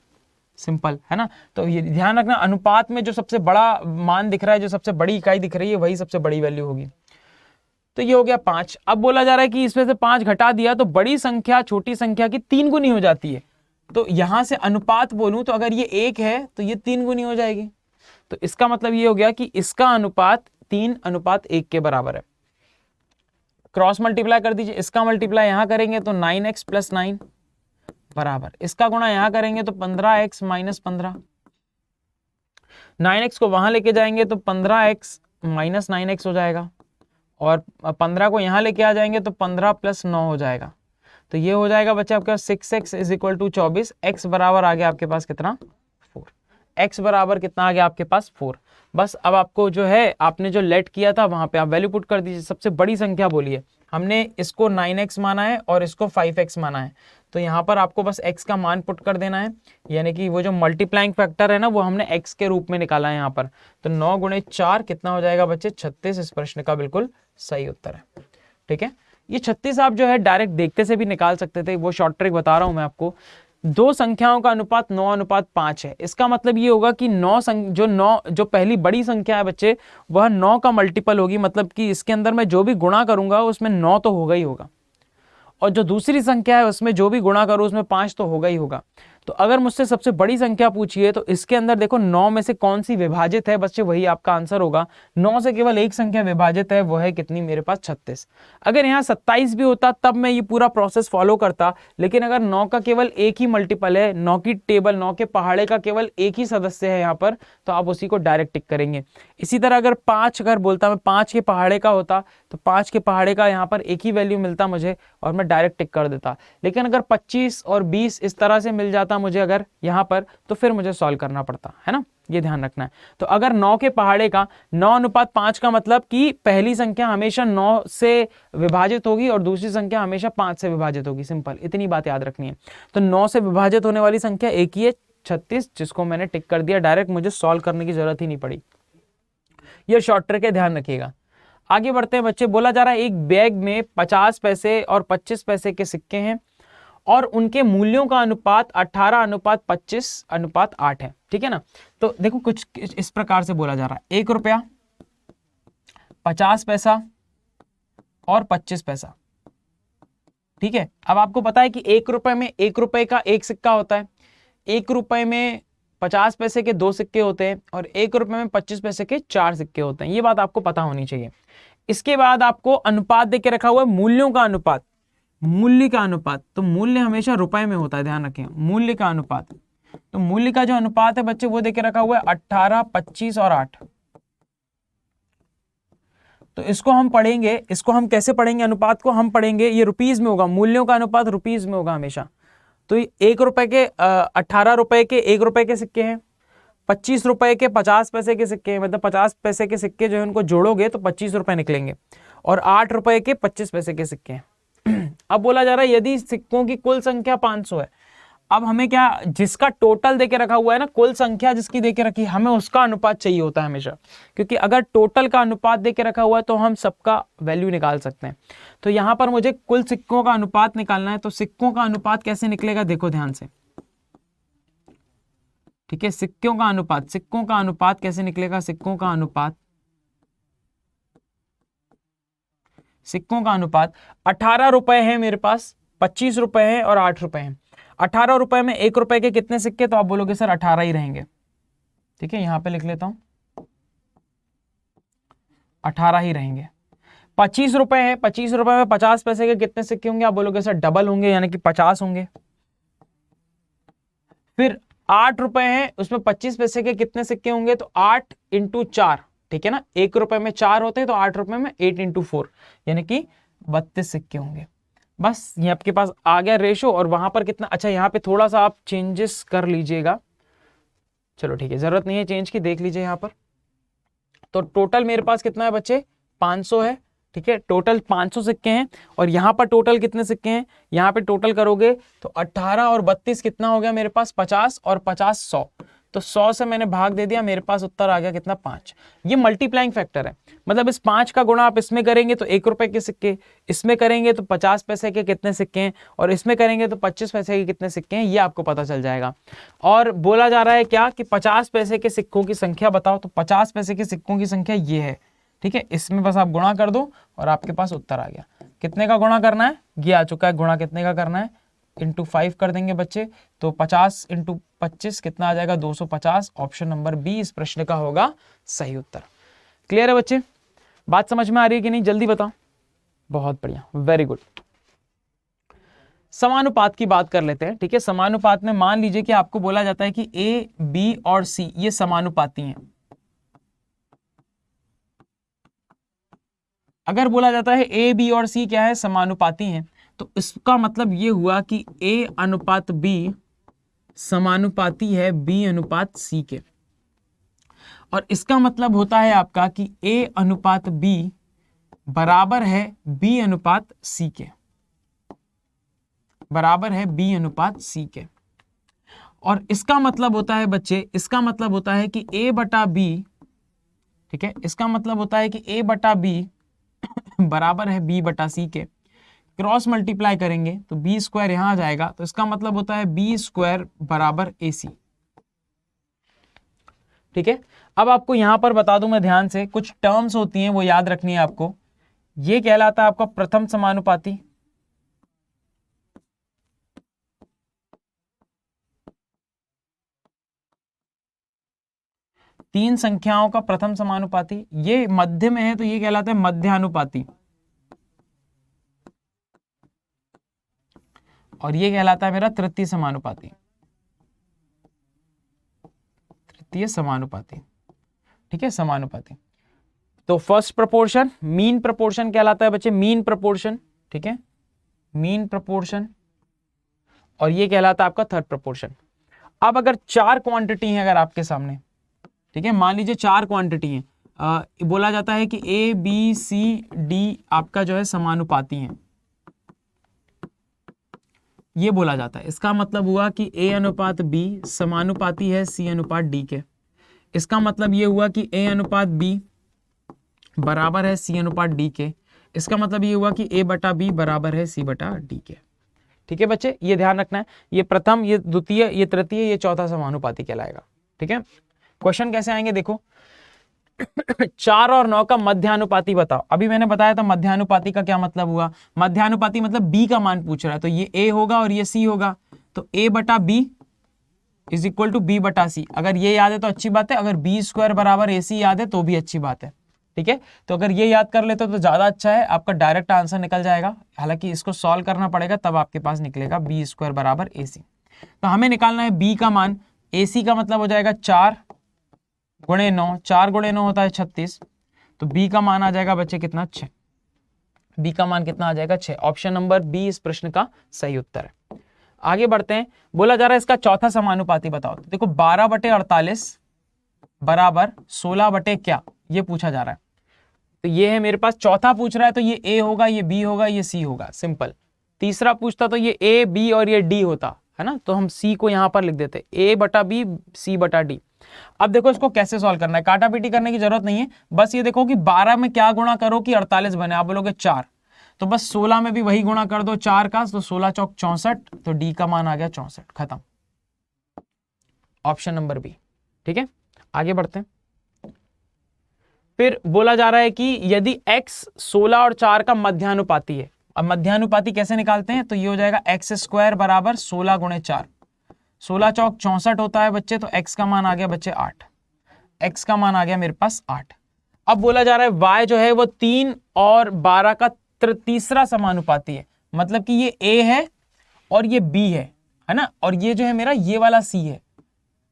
सिंपल है ना। तो ये ध्यान रखना, अनुपात में जो सबसे बड़ा मान दिख रहा है, जो सबसे बड़ी इकाई दिख रही है, वही सबसे बड़ी वैल्यू होगी। तो ये हो गया 5। अब बोला जा रहा है कि इसमें से 5 घटा दिया तो बड़ी संख्या छोटी संख्या की 3 गुनी हो जाती है। तो यहां से अनुपात बोलूं तो अगर ये 1 है तो ये 3 गुनी हो जाएगी। तो इसका मतलब ये हो गया कि इसका अनुपात 3:1 के बराबर है। क्रॉस मल्टीप्लाई कर दीजिए, इसका मल्टीप्लाई यहां करेंगे तो 9x + 9 बराबर, इसका गुणा यहां करेंगे तो 15x - 15। 9x को वहां लेके जाएंगे तो 15x - 9x हो जाएगा, और 15 को यहां लेके आ जाएंगे तो 15 + 9 हो जाएगा। तो ये हो जाएगा बच्चे आपके पास 6x = 24। x बराबर आ गया आपके पास कितना? 4। x बराबर कितना आ गया आपके पास? 4। बस अब आपको जो है, आपने जो लेट किया था वहां पे आप वैल्यू पुट कर दीजिए। सबसे बड़ी संख्या बोलिए, हमने इसको 9x माना है और इसको 5x माना है, तो यहाँ पर आपको बस x का मान पुट कर देना है, यानी कि वो जो मल्टीप्लाइंग फैक्टर है ना, वो हमने x के रूप में निकाला है यहाँ पर। तो 9 × 4 कितना हो जाएगा बच्चे? 36 इस प्रश्न का बिल्कुल सही उत्तर है। ठीक है, ये 36 आप जो है डायरेक्ट देखते से भी निकाल सकते थे, वो शॉर्ट ट्रिक बता रहा हूं मैं आपको। दो संख्याओं का अनुपात 9:5 है। इसका मतलब ये होगा कि 9 जो पहली बड़ी संख्या है बच्चे, वह 9 का मल्टीपल होगी, मतलब कि इसके अंदर मैं जो भी गुणा करूंगा उसमें 9 तो होगा ही होगा, और जो दूसरी संख्या है उसमें जो भी गुणा करो उसमें 5 तो होगा ही होगा। तो अगर मुझसे सबसे बड़ी संख्या पूछिए तो इसके अंदर देखो 9 में से कौन सी विभाजित है बच्चे, वही आपका आंसर होगा। 9 से केवल एक संख्या विभाजित है, वो है कितनी मेरे पास? 36। अगर यहाँ 27 भी होता तब मैं ये पूरा प्रोसेस फॉलो करता, लेकिन अगर 9 का केवल एक ही मल्टीपल है, 9 की टेबल, 9 के पहाड़े का केवल एक ही सदस्य है यहाँ पर, तो आप उसी को डायरेक्ट टिक करेंगे। इसी तरह अगर 5 अगर बोलता मैं 5 के पहाड़े का होता, तो 5 के पहाड़े का यहाँ पर एक ही वैल्यू मिलता मुझे और मैं डायरेक्ट टिक कर देता। लेकिन अगर 25 और 20 इस तरह से मिल जाता मुझे अगर यहाँ पर, तो फिर मुझे सॉल्व करना पड़ता, है ना, ये ध्यान रखना है। तो अगर 9 के पहाड़े का 9:5 का मतलब कि पहली संख्या हमेशा 9 से विभाजित होगी और दूसरी संख्या हमेशा 5 से विभाजित होगी। सिंपल, इतनी बात याद रखनी है। तो 9 से विभाजित होने वाली संख्या एक ही है, 36, जिसको मैंने टिक कर दिया डायरेक्ट, मुझे सॉल्व करने की जरूरत ही नहीं पड़ी। ये शॉर्ट ट्रिक है, ध्यान रखिएगा। आगे बढ़ते हैं बच्चे। बोला जा रहा है एक बैग में 50 पैसे और 25 पैसे के सिक्के हैं और उनके मूल्यों का अनुपात 18:25:8 है। ठीक है ना, तो देखो कुछ इस प्रकार से बोला जा रहा है, 1 रुपया, 50 पैसा और 25 पैसा। ठीक है, अब आपको पता है कि 1 रुपए में 1 रुपए का एक सिक्का होता है, 1 रुपए में 50 पैसे के 2 सिक्के होते हैं और 1 रुपए में 25 पैसे के 4 सिक्के होते हैं। ये बात आपको पता होनी चाहिए। इसके बाद आपको अनुपात देके रखा हुआ है, मूल्यों का अनुपात, मूल्य का अनुपात। तो मूल्य हमेशा रुपए में होता है, ध्यान रखें, मूल्य का अनुपात। तो मूल्य का जो अनुपात है बच्चे वो देके रखा हुआ है 18, 25 और 8। तो इसको हम पढ़ेंगे, इसको हम कैसे पढ़ेंगे, अनुपात को हम पढ़ेंगे, ये रुपीज में होगा, मूल्यों का अनुपात रुपीज में होगा हमेशा। तो 1 रुपए के 18 रुपए के 1 रुपए के सिक्के हैं, 25 रुपए के 50 पैसे के सिक्के हैं, मतलब 50 पैसे के सिक्के जो है उनको जोड़ोगे तो 25 रुपए निकलेंगे, और 8 रुपए के 25 पैसे के सिक्के हैं। अब बोला जा रहा है यदि सिक्कों की कुल संख्या 500 है, अब हमें क्या, जिसका टोटल देके रखा हुआ है ना, कुल संख्या जिसकी देके रखी है, हमें उसका अनुपात चाहिए होता है हमेशा, क्योंकि अगर टोटल का अनुपात देके रखा हुआ है तो हम सबका वैल्यू निकाल सकते हैं। तो यहां पर मुझे कुल सिक्कों का अनुपात निकालना है। तो सिक्कों का अनुपात कैसे निकलेगा, देखो ध्यान से, ठीक है। सिक्कों का अनुपात, सिक्कों का अनुपात कैसे निकलेगा, सिक्कों का अनुपात, सिक्कों का अनुपात 18 रुपए है मेरे पास, 25 रुपए है और 8 रुपए हैं। 18 रुपए में 1 रुपए के कितने सिक्के, तो आप बोलोगे सर 18 ही रहेंगे, ठीक है, यहां पे लिख लेता हूं 18 ही रहेंगे। 25 रुपए है, 25 रुपए में 50 पैसे के कितने सिक्के होंगे, आप बोलोगे सर डबल होंगे, यानी कि 50 होंगे। फिर 8 रुपए हैं, उसमें 25 पैसे के कितने सिक्के होंगे, तो 8 × 4, ठीक है ना, 1 रुपए में 4 होते हैं, तो 8 रुपए में 8 × 4 यानी कि 32 सिक्के होंगे। बस ये आपके पास आ गया रेशो। और वहां पर कितना, अच्छा यहाँ पे थोड़ा सा आप चेंजेस कर लीजिएगा, चलो ठीक है, जरूरत नहीं है चेंज की, देख लीजिए यहाँ पर। तो टोटल मेरे पास कितना है बच्चे, 500 है, ठीक है, टोटल 500 सिक्के हैं। और यहाँ पर टोटल कितने सिक्के हैं, यहाँ पे टोटल करोगे तो 18 और 32 कितना हो गया मेरे पास, 50, और 50 100, तो 100 से मैंने भाग दे दिया, मेरे पास उत्तर आ गया कितना, 5। ये मल्टीप्लाइंग फैक्टर है, मतलब इस 5 का गुणा आप इसमें करेंगे तो 1 रुपए के सिक्के, इसमें करेंगे तो 50 पैसे के कितने सिक्के हैं, और इसमें करेंगे तो 25 पैसे के कितने सिक्के हैं, ये आपको पता चल जाएगा। और बोला जा रहा है क्या कि 50 पैसे के सिक्कों की संख्या बताओ, तो 50 पैसे के सिक्कों की संख्या ये है, ठीक है, इसमें बस आप गुणा कर दो और आपके पास उत्तर आ गया। कितने का गुणा करना है, ये आ चुका है, गुणा कितने का करना है, इंटू 5 कर देंगे बच्चे, तो 50 × 25 कितना आ जाएगा, 250। ऑप्शन नंबर बी इस प्रश्न का होगा सही उत्तर। क्लियर है बच्चे, बात समझ में आ रही है कि नहीं, जल्दी बताओ। बहुत बढ़िया, वेरी गुड। समानुपात की बात कर लेते हैं, ठीक है। समानुपात में मान लीजिए कि आपको बोला जाता है कि ए, बी और सी ये समानुपाती हैं। अगर बोला जाता है ए, बी और सी क्या है, समानुपाती हैं, तो इसका मतलब ये हुआ कि ए अनुपात बी समानुपाती है बी अनुपात सी के। और इसका मतलब होता है आपका कि ए अनुपात बी बराबर है बी अनुपात सी के, बराबर है बी अनुपात सी के। और इसका मतलब होता है बच्चे, इसका मतलब होता है कि ए बटा बी, ठीक है, इसका मतलब होता है कि ए बटा बी बराबर है बी बटा सी के। क्रॉस मल्टीप्लाई करेंगे तो बी स्क्वायर यहां आ जाएगा, तो इसका मतलब होता है बी स्क्वायर बराबर ए सी, ठीक है। अब आपको यहां पर बता दूं मैं ध्यान से, कुछ टर्म्स होती हैं वो याद रखनी है आपको। ये कहलाता है आपका प्रथम समानुपाती, तीन संख्याओं का प्रथम समानुपाती। ये मध्य में है तो ये कहलाता है मध्यानुपाती, और ये कहलाता है मेरा तृतीय समानुपाती, तृतीय समानुपाती, ठीक है, समानुपाती। तो फर्स्ट प्रोपोर्शन मीन प्रोपोर्शन कहलाता है बच्चे, मीन प्रोपोर्शन, ठीक है, मीन प्रोपोर्शन, और ये कहलाता है आपका थर्ड प्रोपोर्शन। अब अगर 4 क्वांटिटी है अगर आपके सामने, ठीक है, मान लीजिए 4 क्वांटिटी है, बोला जाता है कि ए, बी, सी, डी आपका जो है समानुपाती है, ये बोला जाता है। इसका मतलब हुआ कि ए अनुपात बी समानुपाती है सी अनुपात डी के। इसका मतलब ये हुआ कि ए अनुपात बी बराबर है सी अनुपात डी के। इसका मतलब ये हुआ कि ए बटा बी बराबर है सी बटा डी के। ठीक है बच्चे, ये ध्यान रखना है, ये प्रथम, ये द्वितीय, ये तृतीय, ये चौथा समानुपाती कहलाएगा। ठीक है, क्वेश्चन कैसे आएंगे देखो 4 और 9 का मध्यानुपाती बताओ। अभी मैंने बताया था मध्यानुपाती का क्या मतलब हुआ, मध्यानुपाती मतलब b का मान पूछ रहा है, तो ये a होगा और ये c होगा, तो a बटा b is equal to B बटा सी। अगर ये याद है तो अच्छी बात है, अगर बी स्क्वायर बराबर ए सी याद है तो भी अच्छी बात है। ठीक है, तो अगर ये याद कर लेते हो तो ज़्यादा अच्छा है, आपका डायरेक्ट आंसर निकल जाएगा। हालांकि इसको सॉल्व करना पड़ेगा तब आपके पास निकलेगा बी स्क्वायर बराबर ए सी। तो हमें निकालना है बी का मान। ए सी का मतलब हो जाएगा 4 गुणे 9, 4 गुणे 9 होता है 36, तो बी का मान आ जाएगा बच्चे कितना, 6। बी का मान कितना आ जाएगा, 6। ऑप्शन नंबर बी इस प्रश्न का सही उत्तर है। आगे बढ़ते हैं, बोला जा रहा है इसका चौथा समानुपाती बताओ। तो देखो 12/48 बराबर 16 बटे क्या, ये पूछा जा रहा है। तो ये है मेरे पास, चौथा पूछ रहा है तो ये ए होगा, ये बी होगा, ये सी होगा, सिंपल। तीसरा पूछता तो ये ए बी और ये डी होता है ना, तो हम सी को यहां पर लिख देते, ए बटा बी सी बटा डी। अब देखो इसको कैसे सॉल्व करना है, काटा पीटी करने की जरूरत नहीं है, बस ये देखो कि 12 में क्या गुणा करो कि 48 बने। आप बोलोगे 4, तो बस 16 में भी वही गुणा कर दो 4 का, तो 16 चौक 64, तो डी का मान आ गया 64, खत्म। Option number B. ठीक है, आगे बढ़ते हैं। फिर बोला जा रहा है कि यदि x 16 और 4 का मध्यानुपाती है। अब मध्यानुपाती कैसे निकालते हैं, तो ये हो जाएगा एक्स स्क्वायर बराबर 16 गुणे 4, 16 चौक 64 होता है बच्चे, तो x का मान आ गया बच्चे 8, x का मान आ गया मेरे पास 8। अब बोला जा रहा है y जो है वो 3 और 12 का तीसरा समानुपाती है, मतलब कि ये a है और ये b है ना, और ये जो है मेरा ये वाला c है।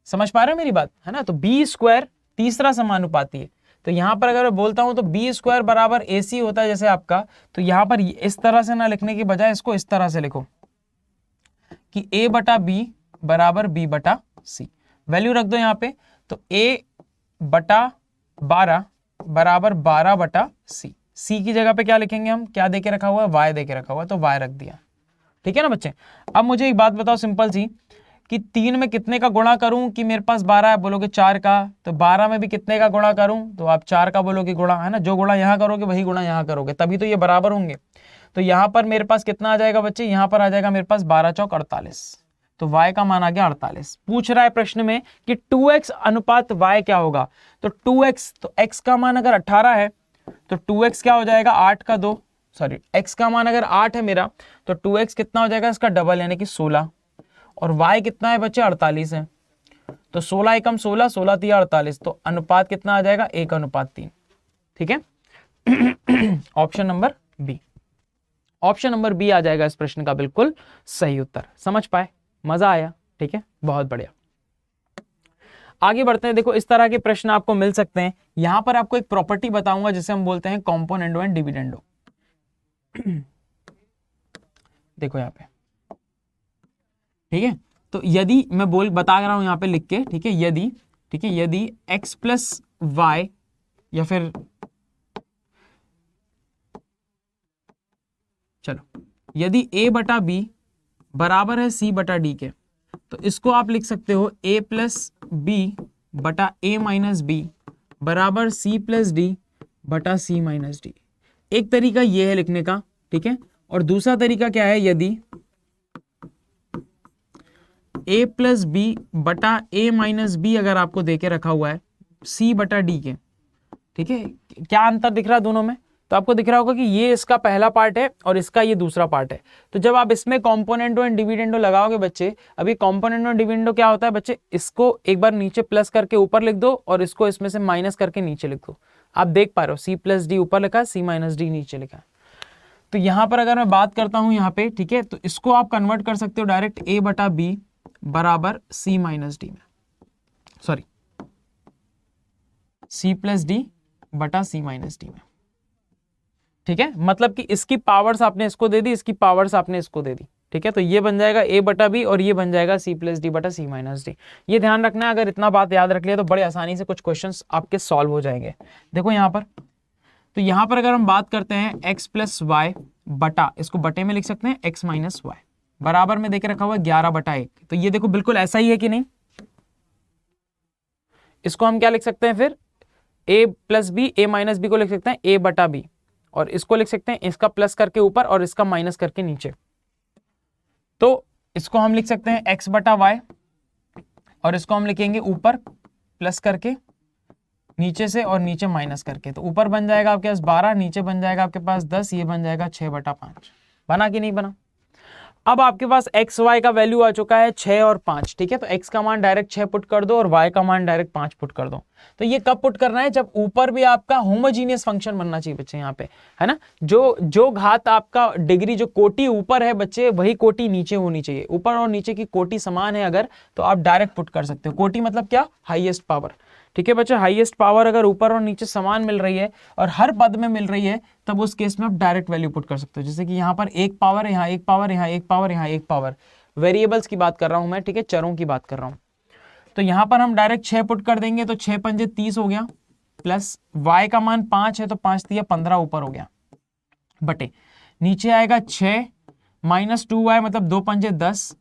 समझ पा रहे हो मेरी बात, है ना। तो b स्क्वायर तीसरा समानुपाती है, तो यहां पर अगर मैं बोलता हूं तो बी स्क्वायर बराबर ए सी होता है जैसे आपका, तो यहां पर इस तरह से ना लिखने की बजाय इसको इस तरह से लिखो कि ए बटा बी बराबर बी बटा सी। वैल्यू रख दो यहां पे, तो ए बटा 12 बराबर 12 बटा सी। सी की जगह पे क्या लिखेंगे हम, क्या देके रखा हुआ है, वाई देके रखा हुआ है, तो वाई रख दिया। ठीक है ना बच्चे। अब मुझे एक बात बताओ सिंपल सी, कि 3 में कितने का गुणा करूं कि मेरे पास 12 है, बोलोगे 4 का, तो 12 में भी कितने का गुणा करूं, तो आप 4 का बोलोगे गुणा, है ना। जो गुणा यहां करोगे वही गुणा यहां करोगे, तभी तो ये बराबर होंगे। तो यहां पर मेरे पास कितना आ जाएगा बच्चे, यहां पर आ जाएगा मेरे पास 12 चौक 48, तो y का मान आ गया 48। पूछ रहा है प्रश्न में कि 2x अनुपात y क्या होगा, तो 2x, तो x का मान अगर 18 है तो 2x क्या हो जाएगा, 8 का 2, सॉरी x का मान अगर 8 है मेरा, तो 2x कितना हो जाएगा, इसका डबल यानी कि 16, और y कितना है बच्चे, 48 है, तो 16 एकम 16, 16 तिया 48, तो अनुपात कितना आ जाएगा, 1:3। ठीक है, option number B. Option number B आ जाएगा इस प्रश्न का बिल्कुल सही उत्तर। समझ पाए, मजा आया। ठीक है, बहुत बढ़िया। आगे बढ़ते हैं। देखो इस तरह के प्रश्न आपको मिल सकते हैं। यहां पर आपको एक प्रॉपर्टी बताऊंगा जिसे हम बोलते हैं कॉम्पोनेंडो एंड डिविडेंडो। देखो यहाँ पे, ठीक है, तो यदि मैं बता रहा हूं यहां पे लिख के, ठीक है, यदि x प्लस वाई, या फिर चलो यदि a बटा बी बराबर है c बटा डी के, तो इसको आप लिख सकते हो a प्लस बी बटा a माइनस बी बराबर c प्लस डी बटा c माइनस डी। एक तरीका ये है लिखने का, ठीक है, और दूसरा तरीका क्या है, यदि a प्लस बी बटा a माइनस बी अगर आपको देके रखा हुआ है c बटा डी के, ठीक है, क्या अंतर दिख रहा है दोनों में, तो आपको दिख रहा होगा कि ये इसका पहला पार्ट है और इसका ये दूसरा पार्ट है। तो जब आप इसमें कॉम्पोनेंटो एंड डिविडेंडो लगाओगे बच्चे, अभी कॉम्पोनेंटो एंड डिविडेंडो क्या होता है बच्चे, इसको एक बार नीचे प्लस करके ऊपर लिख दो और इसको इसमें से माइनस करके नीचे लिख दो। आप देख पा रहे हो सी प्लस डी ऊपर लिखा है, सी माइनस डी नीचे लिखा है। तो यहां पर अगर मैं बात करता हूं यहाँ पे, ठीक है, तो इसको आप कन्वर्ट कर सकते हो डायरेक्ट a बटा बी बराबर c माइनस डी में, सॉरी c प्लस डी बटा c माइनस डी में। ठीक है, मतलब कि इसकी पावर्स आपने इसको दे दी, इसकी पावर्स आपने इसको दे दी। ठीक है, तो ये बन जाएगा a बटा बी और ये बन जाएगा c प्लस डी बटा c माइनस डी। ये ध्यान रखना है, अगर इतना बात याद रख लिया तो बड़े आसानी से कुछ क्वेश्चंस आपके सॉल्व हो जाएंगे। देखो यहाँ पर, तो यहाँ पर अगर हम बात करते हैं x प्लस वाई बटा, इसको बटे में लिख सकते हैं x माइनस वाई, बराबर में देके रखा हुआ है 11 बटा 1। तो ये देखो बिल्कुल ऐसा ही है कि नहीं, इसको हम क्या लिख सकते हैं फिर, a plus B, a minus B को लिख सकते हैं a बटा बी, और इसको लिख सकते हैं इसका प्लस करके ऊपर और इसका माइनस करके नीचे। तो इसको हम लिख सकते हैं x बटा वाई, और इसको हम लिखेंगे ऊपर प्लस करके नीचे से और नीचे माइनस करके। तो ऊपर बन जाएगा आपके पास 12, नीचे बन जाएगा आपके पास 10, ये बन जाएगा 6 बटा 5। बना कि नहीं बना। अब आपके पास एक्स वाई का वैल्यू आ चुका है 6 और 5, ठीक है। तो एक्स का मान डायरेक्ट 6 पुट कर दो और वाई का मान डायरेक्ट 5 पुट कर दो। तो ये कब पुट करना है, जब ऊपर भी आपका होमोजीनियस फंक्शन बनना चाहिए बच्चे, यहाँ पे है ना। जो घात आपका डिग्री, जो कोटि ऊपर है बच्चे, वही कोटि नीचे होनी चाहिए। ऊपर और नीचे की कोटि समान है अगर, तो आप डायरेक्ट पुट कर सकते हो। कोटि मतलब क्या, हाईएस्ट पावर, ठीक है बच्चे। हाईएस्ट पावर अगर ऊपर और नीचे समान मिल रही है और हर पद में मिल रही है, तब उस केस में आप डायरेक्ट वैल्यू पुट कर सकते हो। जैसे कि यहाँ पर एक पावर है, यहाँ एक पावर, यहाँ एक पावर, यहाँ एक पावर। वेरिएबल्स की बात कर रहा हूं मैं, ठीक है, चरों की बात कर रहा हूं। तो यहाँ पर हम डायरेक्ट 6 पुट कर देंगे, तो 6 पंजे 30 हो गया, प्लस y का मान 5 है तो 5 दिया 15 ऊपर हो गया, बटे नीचे आएगा 6 माइनस 2y मतलब 2 पंजे 10,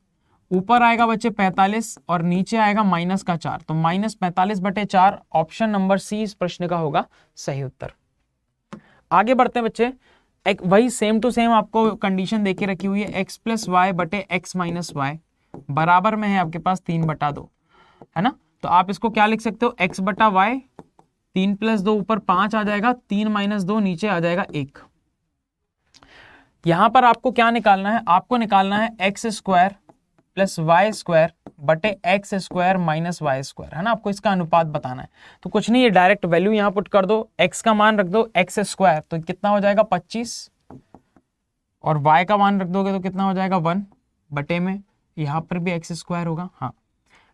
ऊपर आएगा बच्चे 45 और नीचे आएगा माइनस का 4, तो माइनस 45 बटे 4। ऑप्शन नंबर सी इस प्रश्न का होगा सही उत्तर। आगे बढ़ते हैं बच्चे, एक वही सेम टू सेम आपको कंडीशन देके रखी हुई है, x प्लस वाई बटे एक्स माइनस वाई बराबर में है आपके पास 3/2, है ना। तो आप इसको क्या लिख सकते हो, x बटा वाई, 3 प्लस 2 ऊपर 5 आ जाएगा, 3 माइनस 2 नीचे आ जाएगा 1। यहां पर आपको क्या निकालना है, आपको निकालना है X square plus Y square बटे X square minus Y square, है ना। आपको इसका अनुपात बताना है। तो कुछ नहीं, ये डायरेक्ट वैल्यू यहां पुट कर दो, एक्स का मान रख दो एक्स स्क्वायर, तो कितना हो जाएगा 25, और वाई का मान रख दोगे तो कितना हो जाएगा 1 बटे में, यहां पर भी एक्स स्क्वायर होगा, हाँ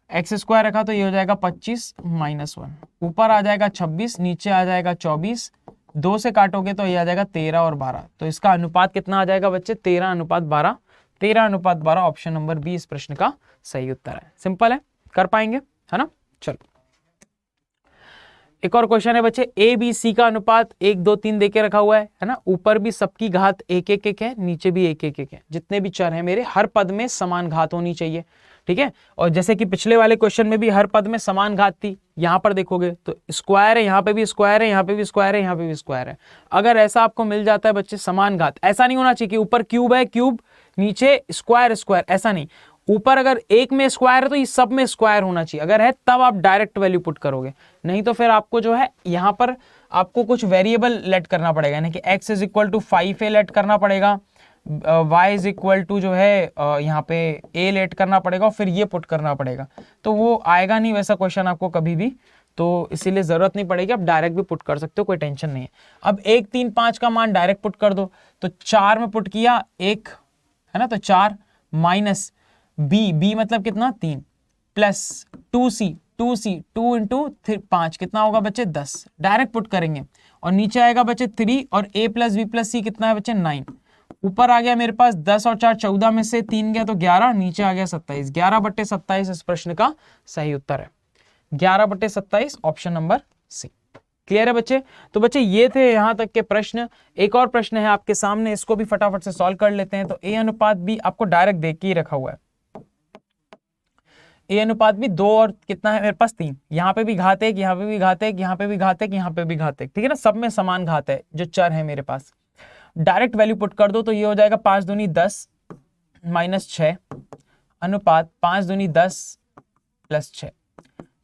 एक्स स्क्वायर रखा तो ये हो जाएगा 25 माइनस 1, ऊपर आ जाएगा 26, नीचे आ जाएगा 24, 2 से काटोगे तो ये आ जाएगा 13 और 12। तो इसका अनुपात कितना आ जाएगा बच्चे, 13:12, 13:12। ऑप्शन नंबर बी इस प्रश्न का सही उत्तर है। सिंपल है, कर पाएंगे, है ना। चलो एक और क्वेश्चन है बच्चे, ए बी सी का अनुपात 1 2 3 देके रखा हुआ है ना। ऊपर भी सबकी घात 1 1 1 है, नीचे भी 1 1 1 है। जितने भी चर हैं मेरे, हर पद में समान घात होनी चाहिए, ठीक है। और जैसे कि पिछले वाले क्वेश्चन में भी हर पद में समान घात थी, यहां पर देखोगे तो स्क्वायर है, यहाँ पे भी स्क्वायर है, यहाँ पे भी स्क्वायर है, यहाँ पे भी स्क्वायर है। अगर ऐसा आपको मिल जाता है बच्चे समान घात, ऐसा नहीं होना चाहिए कि ऊपर क्यूब है क्यूब, नीचे स्क्वायर स्क्वायर, ऐसा नहीं। ऊपर अगर एक में स्क्वायर है तो ये सब में स्क्वायर होना चाहिए, अगर है तब आप डायरेक्ट वैल्यू पुट करोगे, नहीं तो फिर आपको जो है यहाँ पर आपको कुछ वेरिएबल लेट करना पड़ेगा, यानी कि x is equal to 5a let करना पड़ेगा, y इज इक्वल टू जो है यहाँ पे a लेट करना पड़ेगा, और फिर ये पुट करना पड़ेगा। तो वो आएगा नहीं वैसा क्वेश्चन आपको कभी भी, तो इसीलिए जरूरत नहीं पड़ेगी, आप डायरेक्ट भी पुट कर सकते हो, कोई टेंशन नहीं है। अब 1 3 5 का मान डायरेक्ट पुट कर दो, तो 4 में पुट किया 1, है ना, तो 4 माइनस b मतलब कितना 3, प्लस 2c 2 इंटू 5 कितना होगा बच्चे 10, डायरेक्ट पुट करेंगे। और नीचे आएगा बच्चे 3, और a plus b plus c कितना है बच्चे 9। ऊपर आ गया मेरे पास 10 और 4 14 में से 3 गया तो 11, नीचे आ गया 27, 11/27 इस प्रश्न का सही उत्तर है, 11/27 ऑप्शन नंबर सी। क्लियर है बच्चे। तो बच्चे ये थे यहां तक के प्रश्न। एक और प्रश्न है आपके सामने, इसको भी फटाफट से सॉल्व कर लेते हैं। तो a अनुपात b आपको डायरेक्ट देख के ही रखा हुआ है, a अनुपात भी 2 और कितना है मेरे पास 3, यहाँ पे भी घात 1, यहाँ पे भी घात 1, यहाँ पे भी घात 1, यहाँ पे भी घात 1, ठीक है ना, सब में समान घात है जो चर है मेरे पास। डायरेक्ट वैल्यू पुट कर दो तो ये हो जाएगा 5 दूनी 10 माइनस 6 अनुपात 5 दूनी 10 प्लस 6,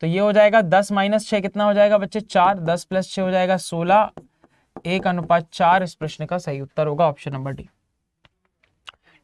तो ये हो जाएगा 10 माइनस 6 कितना हो जाएगा बच्चे 4, 10 प्लस 6 हो जाएगा 16, 1:4 इस प्रश्न का सही उत्तर होगा ऑप्शन नंबर डी।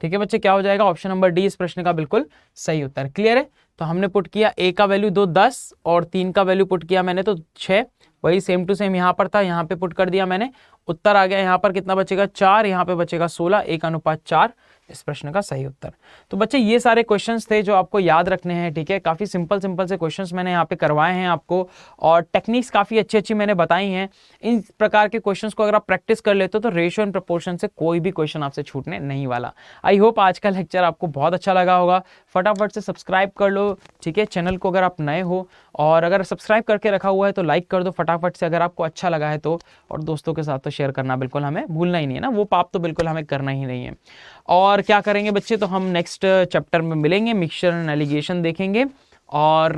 ठीक है बच्चे, क्या हो जाएगा ऑप्शन नंबर डी इस प्रश्न का बिल्कुल सही उत्तर। क्लियर है। तो हमने पुट किया a का वैल्यू 2 10 और 3 का वैल्यू पुट किया मैंने तो 6, वही सेम टू सेम यहाँ पर था, यहाँ पे पुट कर दिया मैंने, उत्तर आ गया यहाँ पर कितना बचेगा 4, यहाँ पे बचेगा 16, 1:4 इस प्रश्न का सही उत्तर। तो बच्चे ये सारे क्वेश्चंस थे जो आपको याद रखने हैं, ठीक है। काफी सिंपल से क्वेश्चंस मैंने यहाँ पे करवाए हैं आपको, और टेक्निक्स काफी अच्छी मैंने बताई हैं। इन प्रकार के क्वेश्चंस को अगर आप प्रैक्टिस कर लेते हो तो रेशियो एंड प्रोपोर्शन से कोई भी क्वेश्चन आपसे छूटने नहीं वाला। आई होप आज का लेक्चर आपको बहुत अच्छा लगा होगा। फटाफट से सब्सक्राइब कर लो, ठीक है, चैनल को अगर आप नए हो, और अगर सब्सक्राइब करके रखा हुआ है तो लाइक कर दो फटाफट से अगर आपको अच्छा लगा है तो, और दोस्तों के साथ तो शेयर करना बिल्कुल हमें भूलना ही नहीं है ना, वो पाप तो बिल्कुल हमें करना ही नहीं है। और क्या करेंगे बच्चे, तो हम नेक्स्ट चैप्टर में मिलेंगे, मिक्सचर एंड एलिगेशन देखेंगे। और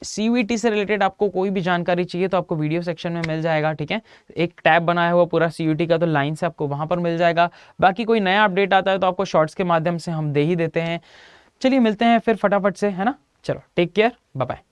CVT से रिलेटेड आपको कोई भी जानकारी चाहिए तो आपको वीडियो सेक्शन में मिल जाएगा, ठीक है। एक टैब बनाया हुआ पूरा CVT का, तो लाइन से आपको वहां पर मिल जाएगा। बाकी कोई नया अपडेट आता है तो आपको शॉर्ट्स के माध्यम से हम दे ही देते हैं। चलिए मिलते हैं फिर फटाफट से, है ना। चलो टेक केयर, बाय बाय।